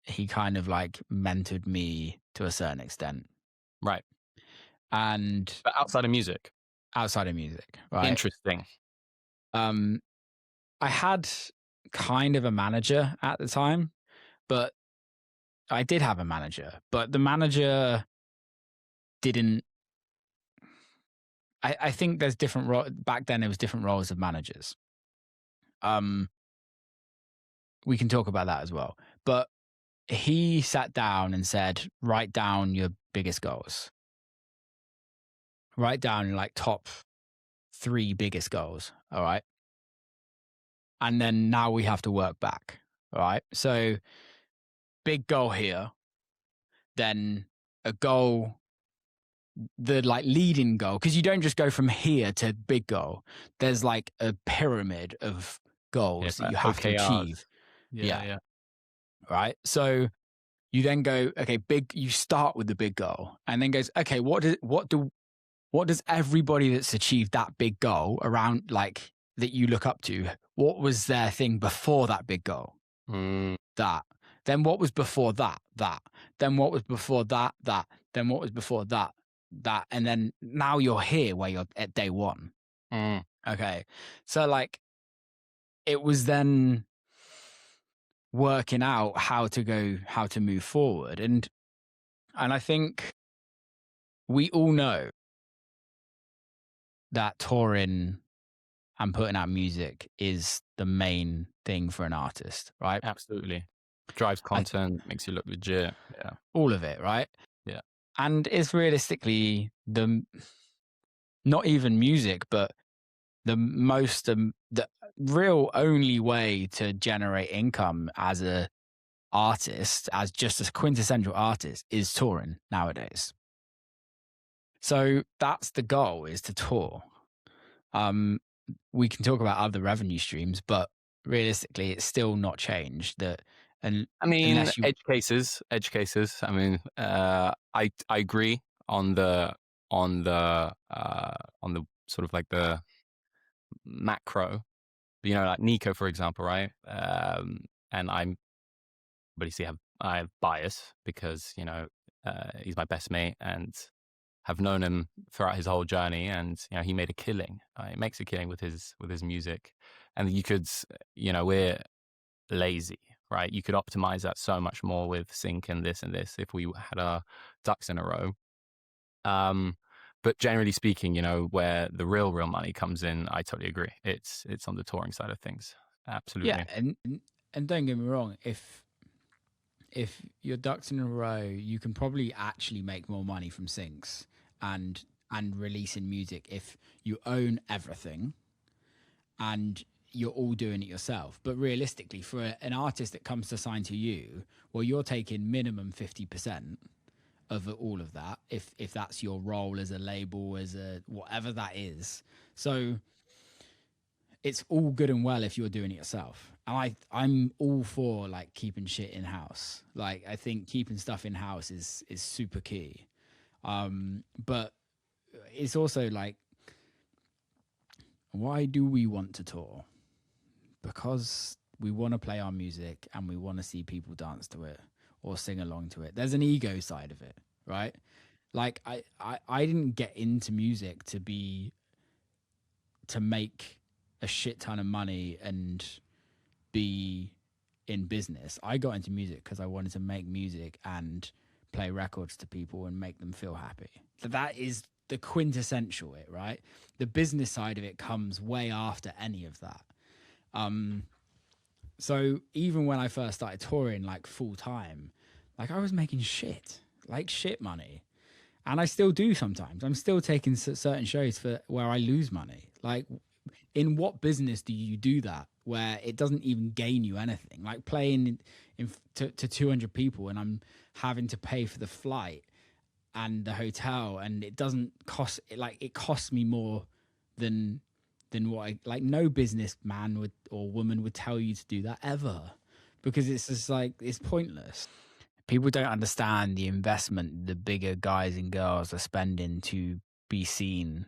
He kind of like mentored me to a certain extent, Right. and But outside of music. outside of music, right? Interesting. Um, I had kind of a manager at the time, but I did have a manager, but the manager didn't. I think there's different back then. There was different roles of managers. We can talk about that as well, but he sat down and said, write down your biggest goals. Write down like top 3 biggest goals. All right. And then now we have to work back. All right. So big goal here, then a goal, the like leading goal, because you don't just go from here to big goal. There's like a pyramid of Yeah, goals that you have to OKRs. achieve. Yeah, Yeah. yeah. Right. So you then go, okay, you start with the big goal and then goes, okay, what does everybody that's achieved that big goal around, like, that you look up to, what was their thing before that big goal? That. Then what was before that? That. Then what was before that? That. Then what was before that? That. And then now you're here where you're at day 1. Okay. So like it was then working out how to move forward. And I think we all know that touring and putting out music is the main thing for an artist, right? Absolutely. Drives content, makes you look legit. Yeah. All of it, right? Yeah. And it's realistically not even music, but the real only way to generate income as a artist, as just a quintessential artist, is touring nowadays. So that's the goal, is to tour. We can talk about other revenue streams, but realistically, it's still not changed. And I mean, unless you, edge cases. I mean, I agree on the sort of like the macro. You know, like Nico, for example, right? And I have bias because he's my best mate and have known him throughout his whole journey, and he made a killing. He makes a killing with his music, and we're lazy, right? You could optimize that so much more with sync and this if we had our ducks in a row. But generally speaking, where the real money comes in, I totally agree. It's on the touring side of things. Absolutely. yeah, and don't get me wrong, if your ducks in a row, you can probably actually make more money from syncs and releasing music if you own everything and you're all doing it yourself. But realistically, for an artist that comes to sign to you, well, you're taking minimum 50% of all of that, if that's your role as a label, as a whatever that is. So it's all good and well if you're doing it yourself. And I'm all for like keeping shit in house. Like I think keeping stuff in house is super key. But it's also like, why do we want to tour? Because we want to play our music and we want to see people dance to it or sing along to it. There's an ego side of it, right? Like I didn't get into music to make a shit ton of money and be in business. I got into music because I wanted to make music and play records to people and make them feel happy. So that is the quintessential it, right? The business side of it comes way after any of that. So even when I first started touring like full time, like I was making shit money. And I still do sometimes. I'm still taking certain shows where I lose money. Like in what business do you do that where it doesn't even gain you anything? Like playing to 200 people and I'm having to pay for the flight and the hotel, and it doesn't cost, like it costs me more than what I, like no businessman would or woman would tell you to do that ever, because it's just like it's pointless. People don't understand the investment the bigger guys and girls are spending to be seen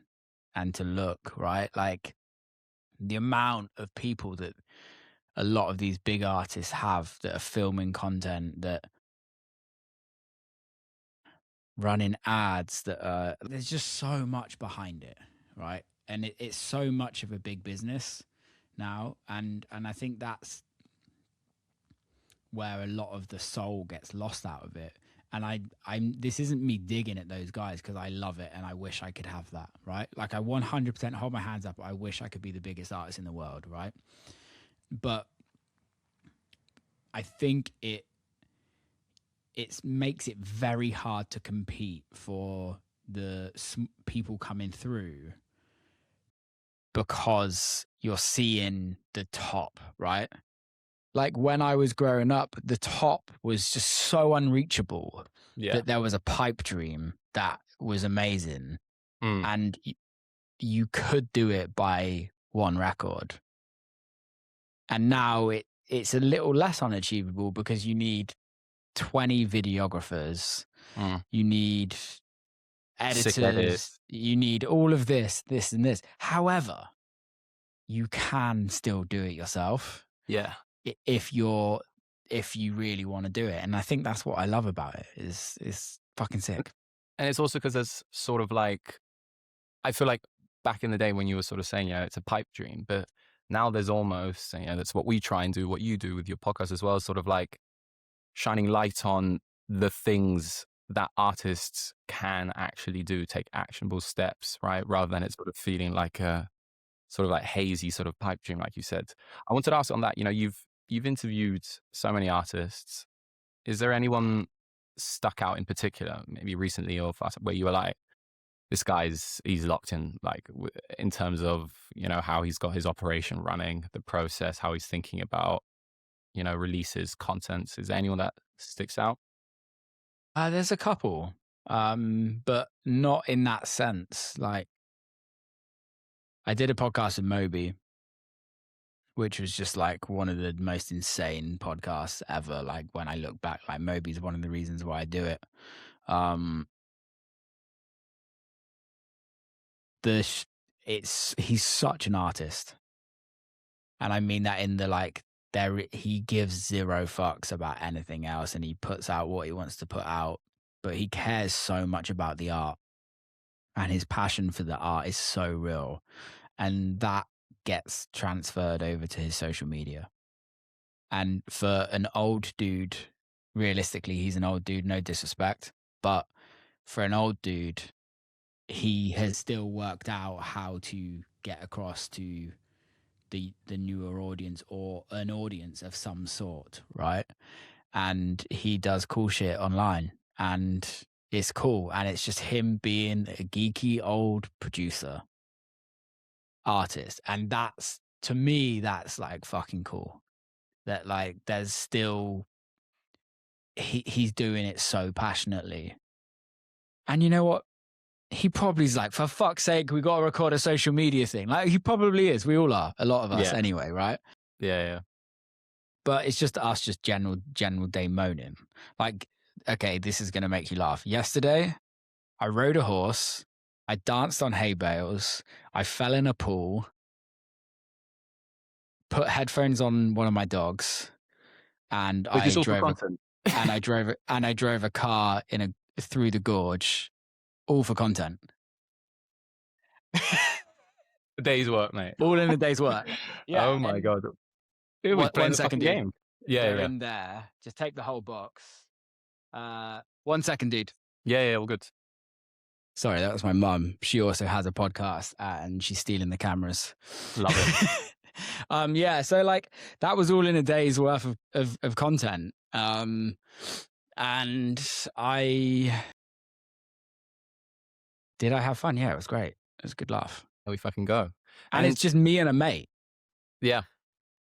and to look, right? Like the amount of people that a lot of these big artists have that are filming content, that running ads, that there's just so much behind it, right? And it's so much of a big business now, and I think that's where a lot of the soul gets lost out of it. And I'm this isn't me digging at those guys, because I love it and I wish I could have that, right? Like I 100% hold my hands up. I wish I could be the biggest artist in the world, right? But I think it makes it very hard to compete for the people coming through, because you're seeing the top, right? Like when I was growing up, the top was just so unreachable that there was a pipe dream that was amazing. And you could do it by one record. And now it's a little less unachievable, because you need 20 videographers, you need editors, you need all of this and this. However, you can still do it yourself. Yeah. If you really want to do it. And I think that's what I love about it, is fucking sick. And it's also because there's sort of like, I feel like back in the day when you were sort of saying, it's a pipe dream, but now there's almost, that's what we try and do, what you do with your podcast as well, sort of like shining light on the things that artists can actually do, take actionable steps, right? Rather than it sort of feeling like a sort of like hazy sort of pipe dream, like you said. I wanted to ask on that, you've interviewed so many artists. Is there anyone stuck out in particular, maybe recently or where you were like, this he's locked in, like in terms of, how he's got his operation running, the process, how he's thinking about, releases, contents? Is there anyone that sticks out? There's a couple, but not in that sense. Like I did a podcast with Moby, which was just like one of the most insane podcasts ever. Like when I look back, like Moby's one of the reasons why I do it. He's such an artist, and I mean that in the like he gives zero fucks about anything else, and he puts out what he wants to put out, but he cares so much about the art, and his passion for the art is so real, and that gets transferred over to his social media. And for an old dude, realistically, he's an old dude, no disrespect, but for an old dude, he has still worked out how to get across to the newer audience, or an audience of some sort, right? And he does cool shit online, and it's cool, and it's just him being a geeky old producer artist, and that's, to me, that's like fucking cool. That like there's still he's doing it so passionately. And you know what? He probably is like, for fuck's sake, we got to record a social media thing. Like he probably is. We all are, a lot of us anyway, right? Yeah. But it's just us, just general day moaning. Like, okay, this is going to make you laugh. Yesterday, I rode a horse. I danced on hay bales. I fell in a pool. Put headphones on one of my dogs, and I drove a car through the gorge, all for content. A day's work, mate. All in a day's work. Yeah. Oh my God. One second, dude. Game. Yeah. In there. Just take the whole box. 1 second, dude. Yeah, all good. Sorry, that was my mum. She also has a podcast, and she's stealing the cameras. Love it. Yeah, so like that was all in a day's worth of content. And I have fun? Yeah, it was great. It was a good laugh. we fucking go. And And it's just me and a mate. yeah,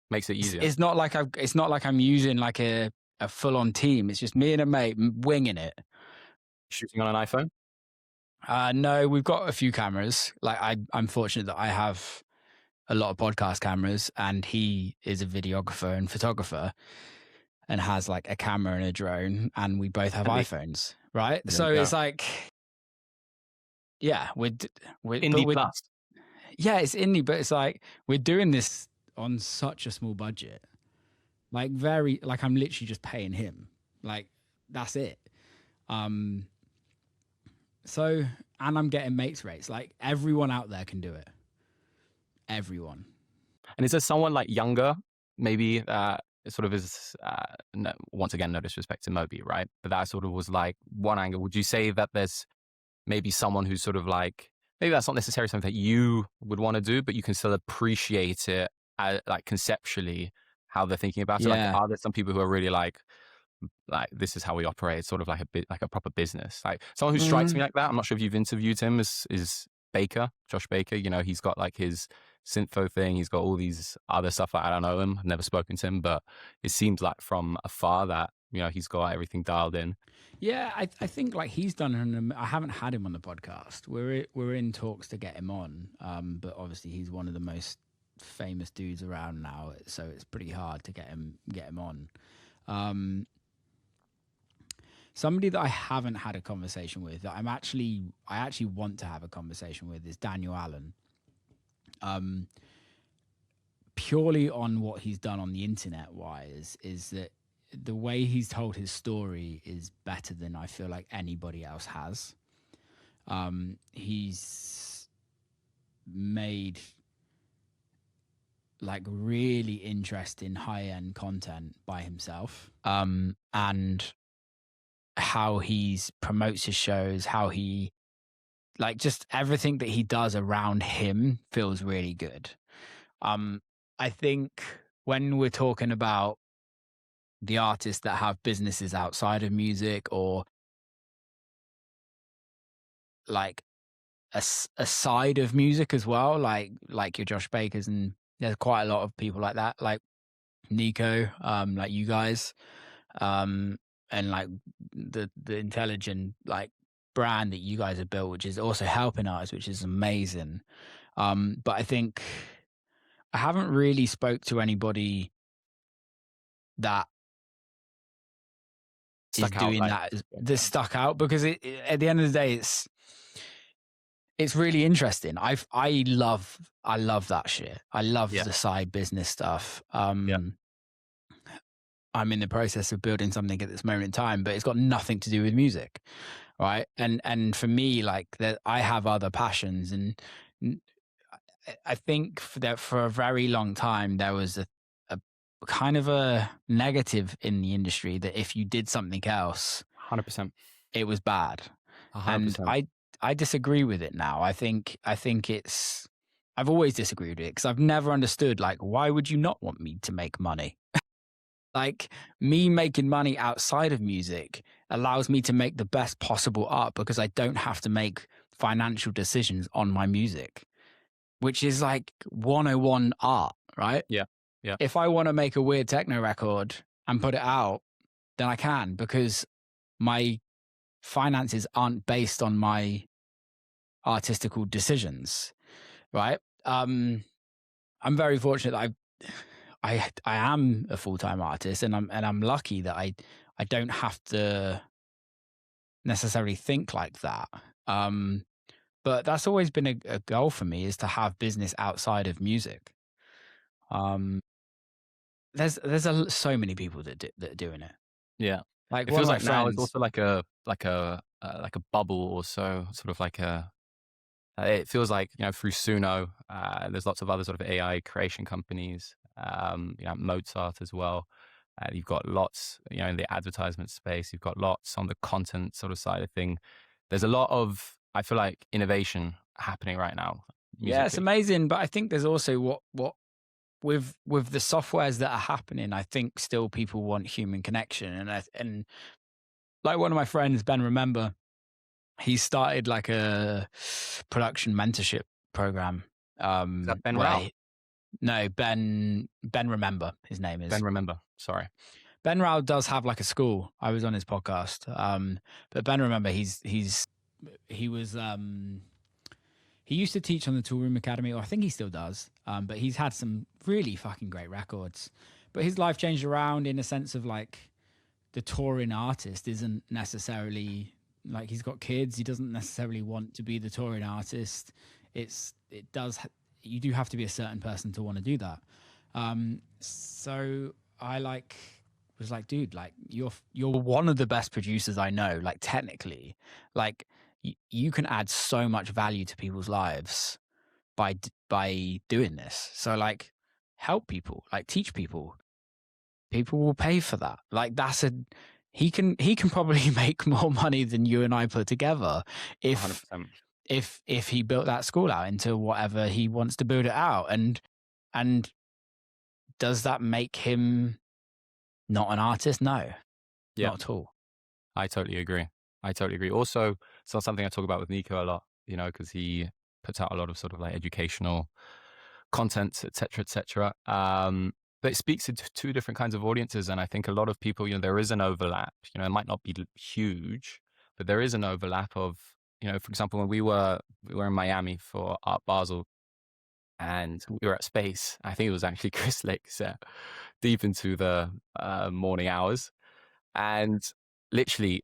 makes it It's, easier. it's not like I'm using like a full on team. It's just me and a mate winging it. Shooting on an iPhone? No, we've got a few cameras. Like I'm fortunate that I have a lot of podcast cameras, and he is a videographer and photographer, and has like a camera and a drone, and we both have Handy. iPhones, right? There So you go. it's like, yeah, Indie plus. yeah, it's indie, but it's like we're doing this on such a small budget, like I'm literally just paying him, like that's it. Um, so and I'm getting mates rates, like everyone out there can do it, everyone. And is there someone like younger, maybe sort of is, no, once again, no disrespect to Moby, right? But that sort of was like one angle. Would you say that there's maybe someone who's sort of like, maybe that's not necessarily something that you would want to do, but you can still appreciate it, like conceptually, how they're thinking about it? Like, Yeah. are there some people who are really like this is how we operate, sort of like a bit like a proper business, like someone who strikes me Mm. like that? I'm not sure if you've interviewed him. Is Baker, Josh Baker? You know, he's got like his syntho thing. He's got all these other stuff. Like, I don't know him. I've never spoken to him, but it seems like from afar that, you know, he's got everything dialed in. Yeah, I think like he's done I haven't had him on the podcast. We're in talks to get him on, but obviously he's one of the most famous dudes around now, so it's pretty hard to get him on. Somebody that I haven't had a conversation with, that I actually want to have a conversation with, is Daniel Allen. Purely on what he's done on the internet wise, is that the way he's told his story is better than I feel like anybody else has. He's made like really interesting high end content by himself. And how he promotes his shows, how he, like, just everything that he does around him feels really good. I think when we're talking about the artists that have businesses outside of music, or like a side of music as well, like your Josh Bakers, and there's quite a lot of people like that, like Nico, like you guys, and like the intelligent like brand that you guys have built, which is also helping us, which is amazing. But I think I haven't really spoke to anybody that is Stuck out, doing like, that, that's stuck out, because at the end of the day, it's really interesting. I love that shit. I love yeah, the side business stuff. yeah, I'm in the process of building something at this moment in time, but it's got nothing to do with music, right? And for me, like, that, I have other passions, and I think for a very long time there was a kind of a negative in the industry that if you did something else, 100%, it was bad. And 100%. I disagree with it now. I think it's, I've always disagreed with it, because I've never understood, like, why would you not want me to make money? Like, me making money outside of music allows me to make the best possible art, because I don't have to make financial decisions on my music, which is like 101 art, right? Yeah, yeah, If I want to make a weird techno record and put it out, then I can, because my finances aren't based on my artistical decisions, right? I'm very fortunate that I am a full-time artist, and I'm lucky that I don't have to necessarily think like that. But that's always been a goal for me, is to have business outside of music. Um, so many people that are doing it. yeah. Like, It one of feels my like now it's friends. also like a bubble, or so, sort of like a. It feels like, you know, through Suno, there's lots of other sort of AI creation companies. You know, Mozart as well. You've got lots, you know, in the advertisement space. You've got lots on the content sort of side of thing. There's a lot of, I feel like, innovation happening right now, Yeah, it's musically. amazing, but I think there's also what with the softwares that are happening. I think still people want human connection, and like, one of my friends, Ben Remember, he started like a production mentorship program, Is that Ben Where Rao? no, Ben Remember, his name Ben is. Remember. Sorry. Ben Rao does have like a school. I was on his podcast. But Ben Remember, he was he used to teach on the Toolroom Academy, or I think he still does. But he's had some really fucking great records. But his life changed around in a sense of like the touring artist isn't necessarily like he's got kids. He doesn't necessarily want to be the touring artist. It does you do have to be a certain person to want to do that. So I like was like, dude, like you're one of the best producers I know. Like technically, like you can add so much value to people's lives by doing this. So like, help people, like teach people. People will pay for that. Like he can probably make more money than you and I put together if 100%. if he built that school out into whatever he wants to build it out. And does that make him not an artist? No, Yeah, not at all. I totally agree. I totally agree. Also, it's not something I talk about with Nico a lot, you know, because he puts out a lot of sort of like educational content, etc., etc. But it speaks to two different kinds of audiences, and I think a lot of people, you know, there is an overlap. You know, it might not be huge, but there is an overlap of, you know, for example, when we were in Miami for Art Basel, and we were at Space. I think it was actually Chris Lake set deep into the morning hours, and literally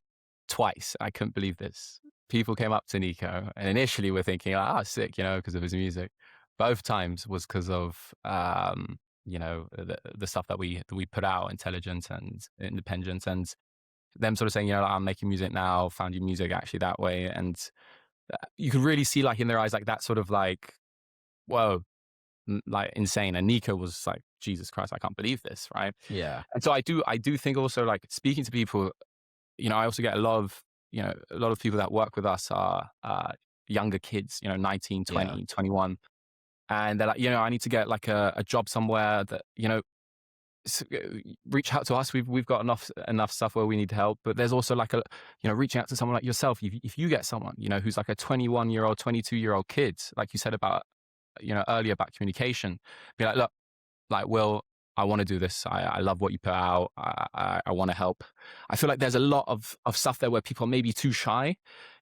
twice, I couldn't believe this. People came up to Nico, and initially we're thinking, sick, you know, because of his music. Both times was because of, you know, the stuff that we put out, intelligent and independent, and them sort of saying, you know, I'm making music now, found your music actually that way. And you could really see like in their eyes, like that sort of like, whoa, like insane. And Nico was like, Jesus Christ, I can't believe this, right? Yeah, And so I do think also like speaking to people, you know, I also get a lot of, you know, a lot of people that work with us are younger kids, you know, 19, yeah. 20, 21. And they're like, you know, I need to get like a job somewhere that, you know, reach out to us. We've got enough stuff where we need help. But there's also like you know, reaching out to someone like yourself. If you get someone, you know, who's like a 21-year-old, 22-year-old kid, like you said about, you know, earlier about communication, be like, look, like, Will, I want to do this. I love what you put out. I want to help. I feel like there's a lot of stuff there where people are maybe too shy.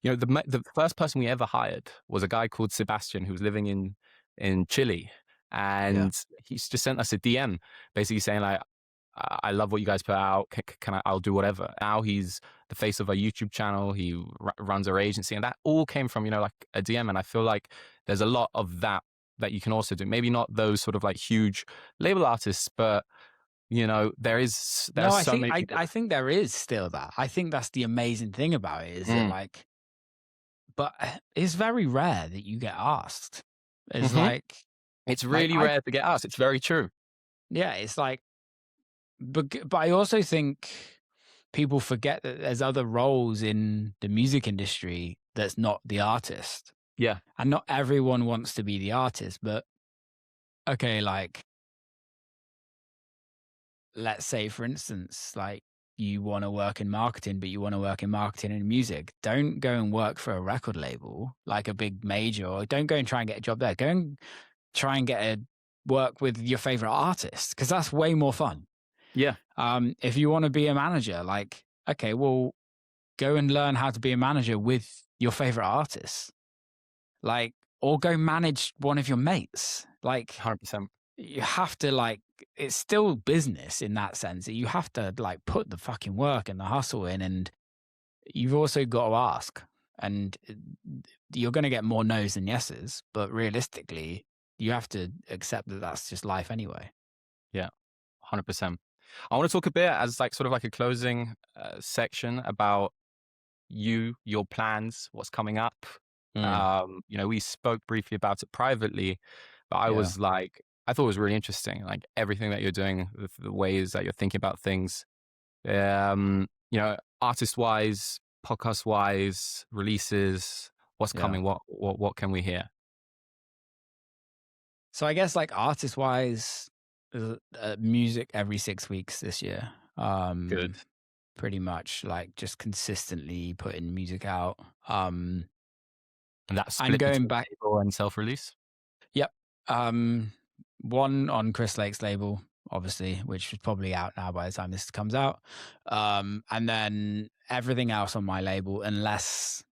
You know, the first person we ever hired was a guy called Sebastian who was living in Chile, Yeah. and he's just sent us a DM basically saying like, I love what you guys put out. I'll do whatever. Now he's the face of our YouTube channel. He runs our agency, and that all came from, you know, like a DM. And I feel like there's a lot of that you can also do. Maybe not those sort of like huge label artists, but you know, No, there's I so think many people. I think there is still that. I think that's the amazing thing about it is that Mm. like, but it's very rare that you get asked. It's Hmm. It's like really I rare to get asked. It's very true. yeah, it's like, but I also think people forget that there's other roles in the music industry that's not the artist, Yeah, and not everyone wants to be the artist. But okay, like let's say for instance, like you want to work in marketing, but you want to work in marketing and music. Don't go and work for a record label like a big major, or don't go and try and get a job there. Go and try and get a work with your favorite artist because that's way more fun. yeah, If you want to be a manager, like okay, well, go and learn how to be a manager with your favorite artists, like, or go manage one of your mates. Like, 100%. you have to like it's still business in that sense that you have to like put the fucking work and the hustle in, and you've also got to ask, and you're going to get more no's than yeses, but realistically you have to accept that that's just life anyway. Yeah, 100%. I want to talk a bit as like sort of like a closing section about your plans, what's coming up. Mm, You know, we spoke briefly about it privately, but I yeah, was like, I thought it was really interesting, like everything that you're doing, the ways that you're thinking about things. You know, artist wise, podcast wise, releases, what's yeah. coming, what can we hear? So I guess like artist wise, music every 6 weeks this year. Good. Pretty much like just consistently putting music out. And that's I'm split going between back. label and self release. Yep. One on Chris Lake's label, obviously, which is probably out now by the time this comes out. And then everything else on my label, unless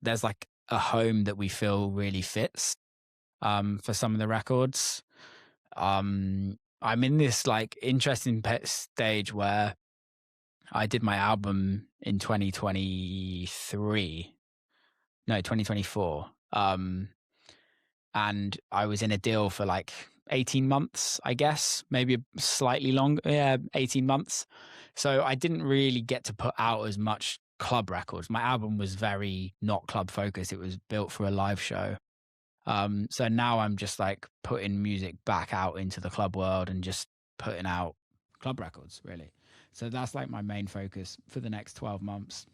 there's like a home that we feel really fits for some of the records. I'm in this like interesting stage where I did my album in 2024. And I was in a deal for like 18 months, I guess, maybe slightly longer. Yeah, 18 months. So I didn't really get to put out as much club records. My album was very not club focused. It was built for a live show. So now I'm just like putting music back out into the club world and just putting out club records, really. So that's like my main focus for the next 12 months.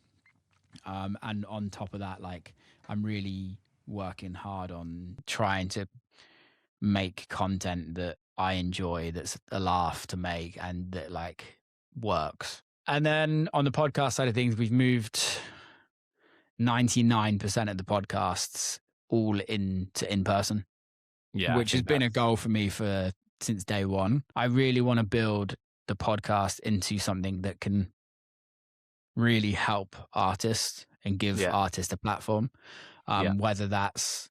And on top of that, like I'm really working hard on trying to make content that I enjoy, that's a laugh to make and that like works. And then on the podcast side of things, we've moved 99% of the podcasts all into in person, which has been a goal for me since day one. I really want to build the podcast into something that can really help artists and give artists a platform, whether that's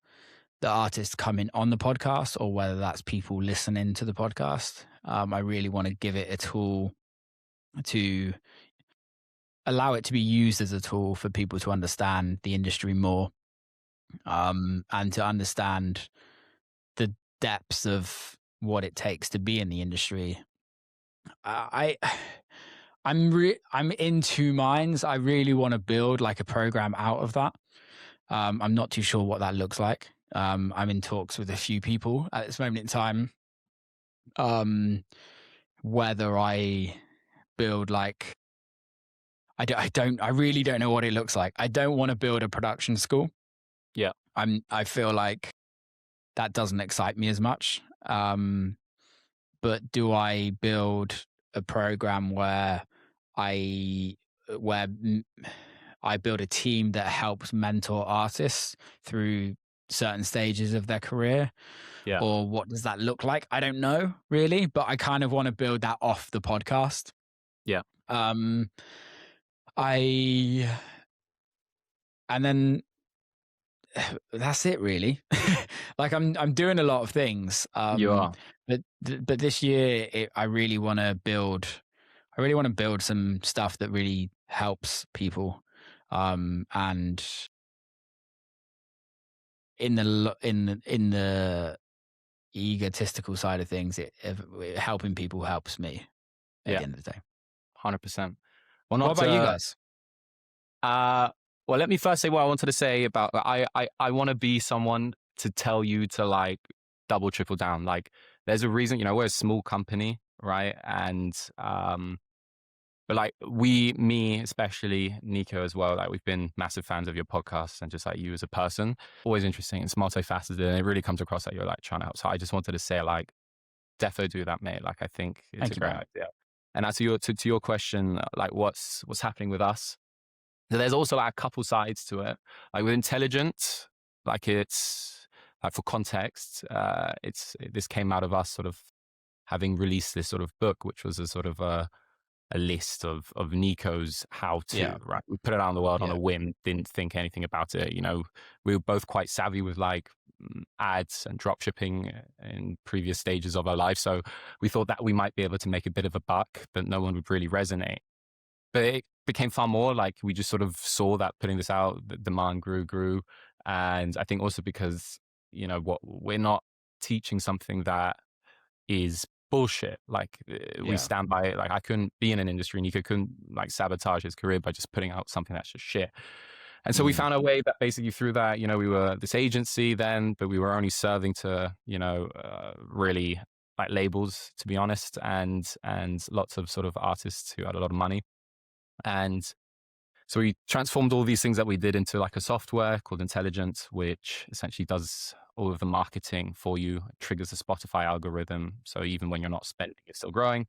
the artists coming on the podcast or whether that's people listening to the podcast. I really want to give it a tool to allow it to be used as a tool for people to understand the industry more, and to understand the depths of what it takes to be in the industry. I'm in two minds. I really want to build like a program out of that. I'm not too sure what that looks like. I'm in talks with a few people at this moment in time. Whether I build like, I really don't know what it looks like. I don't want to build a production school. Yeah. I feel like that doesn't excite me as much. But do I build a program where I build a team that helps mentor artists through certain stages of their career? Yeah. Or what does that look like? I don't know really, but I kind of want to build that off the podcast. Yeah. And then that's it really. Like I'm doing a lot of things. You are. But this year I really want to build some stuff that really helps people. And in the egotistical side of things, helping people helps me at the end of the day. 100%. Well, what about you guys? Well, let me first say what I wanted to say about, I want to be someone to tell you to like double, triple down. Like there's a reason, we're a small company, right? And, but like me, especially Nico as well, like we've been massive fans of your podcast and just like you as a person, always interesting. It's multifaceted and it really comes across that you're like trying to help. So I just wanted to say like, defo do that, mate. Like I think it's a great idea. And as to your question, like what's happening with us? So there's also like a couple sides to it. Like with Intelligent, like it's like for context, this came out of us sort of having released this sort of book, which was a sort of a list of Nico's how to, right? We put it out in the world on a whim, didn't think anything about it. We were both quite savvy with like ads and drop shipping in previous stages of our life. So we thought that we might be able to make a bit of a buck, but no one would really resonate. But it became far more like we just sort of saw that putting this out, the demand grew. And I think also because, what we're not teaching something that is bullshit. Like we stand by it. Like I couldn't be in an industry, Nico couldn't like sabotage his career by just putting out something that's just shit. And so we found a way that basically through that, we were this agency then, but we were only serving to, really like labels, to be honest, and lots of sort of artists who had a lot of money. And so we transformed all these things that we did into like a software called Intelligent, which essentially does all of the marketing for you, triggers the Spotify algorithm. So even when you're not spending, it's still growing.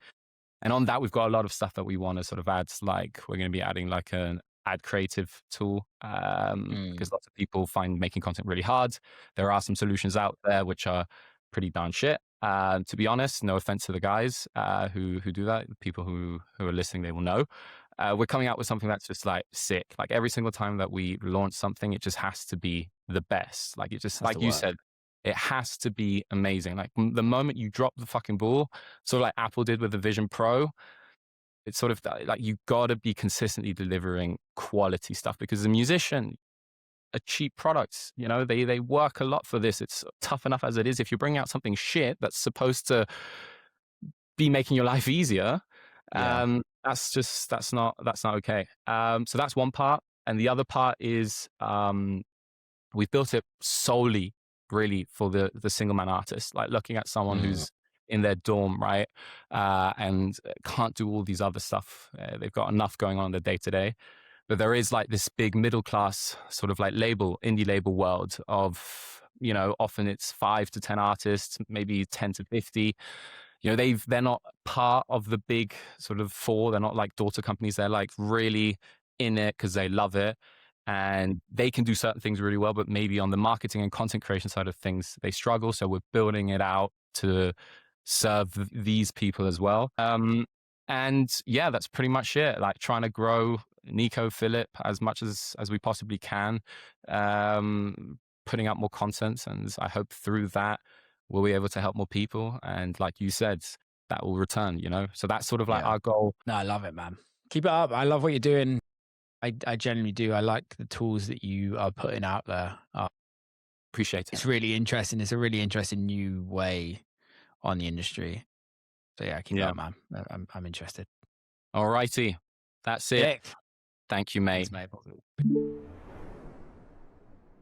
And on that, we've got a lot of stuff that we want to sort of add. Like we're going to be adding like an ad creative tool, Mm, because lots of people find making content really hard. There are some solutions out there which are pretty darn shit. To be honest, no offense to the guys who do that. The people who are listening, they will know. We're coming out with something that's just like sick. Like every single time that we launch something, it just has to be the best. Like it just, has to like you work. said, it has to be amazing. Like the moment you drop the fucking ball, sort of like Apple did with the Vision Pro, it's sort of like you got to be consistently delivering quality stuff because the musician, a cheap products, you know, they work a lot for this. It's tough enough as it is. If you bring out something shit that's supposed to be making your life easier, Yeah. that's not okay. So that's one part, and the other part is we've built it solely really for the single man artist, like looking at someone Mm, who's in their dorm, right, and can't do all these other stuff. They've got enough going on in their day to day, but there is like this big middle class sort of like indie label world of, you know, often it's 5 to 10 artists, maybe 10 to 50. You know, they're not part of the big sort of four. They're not like daughter companies. They're like really in it because they love it and they can do certain things really well, but maybe on the marketing and content creation side of things, they struggle. So we're building it out to serve these people as well. And yeah, that's pretty much it. Like trying to grow Nico Philip as much as we possibly can, putting out more content, and I hope through that we'll be able to help more people. And like you said, that will return. You know, so that's sort of like yeah. our goal. No, I love it, man. Keep it up. I love what you're doing. I genuinely do. I like the tools that you are putting out there. Appreciate it. It's really interesting. It's a really interesting new way on the industry. So yeah, keep it Yeah. up, man. I'm interested. All righty, that's it. Sick. Thank you, mate. Thanks, mate.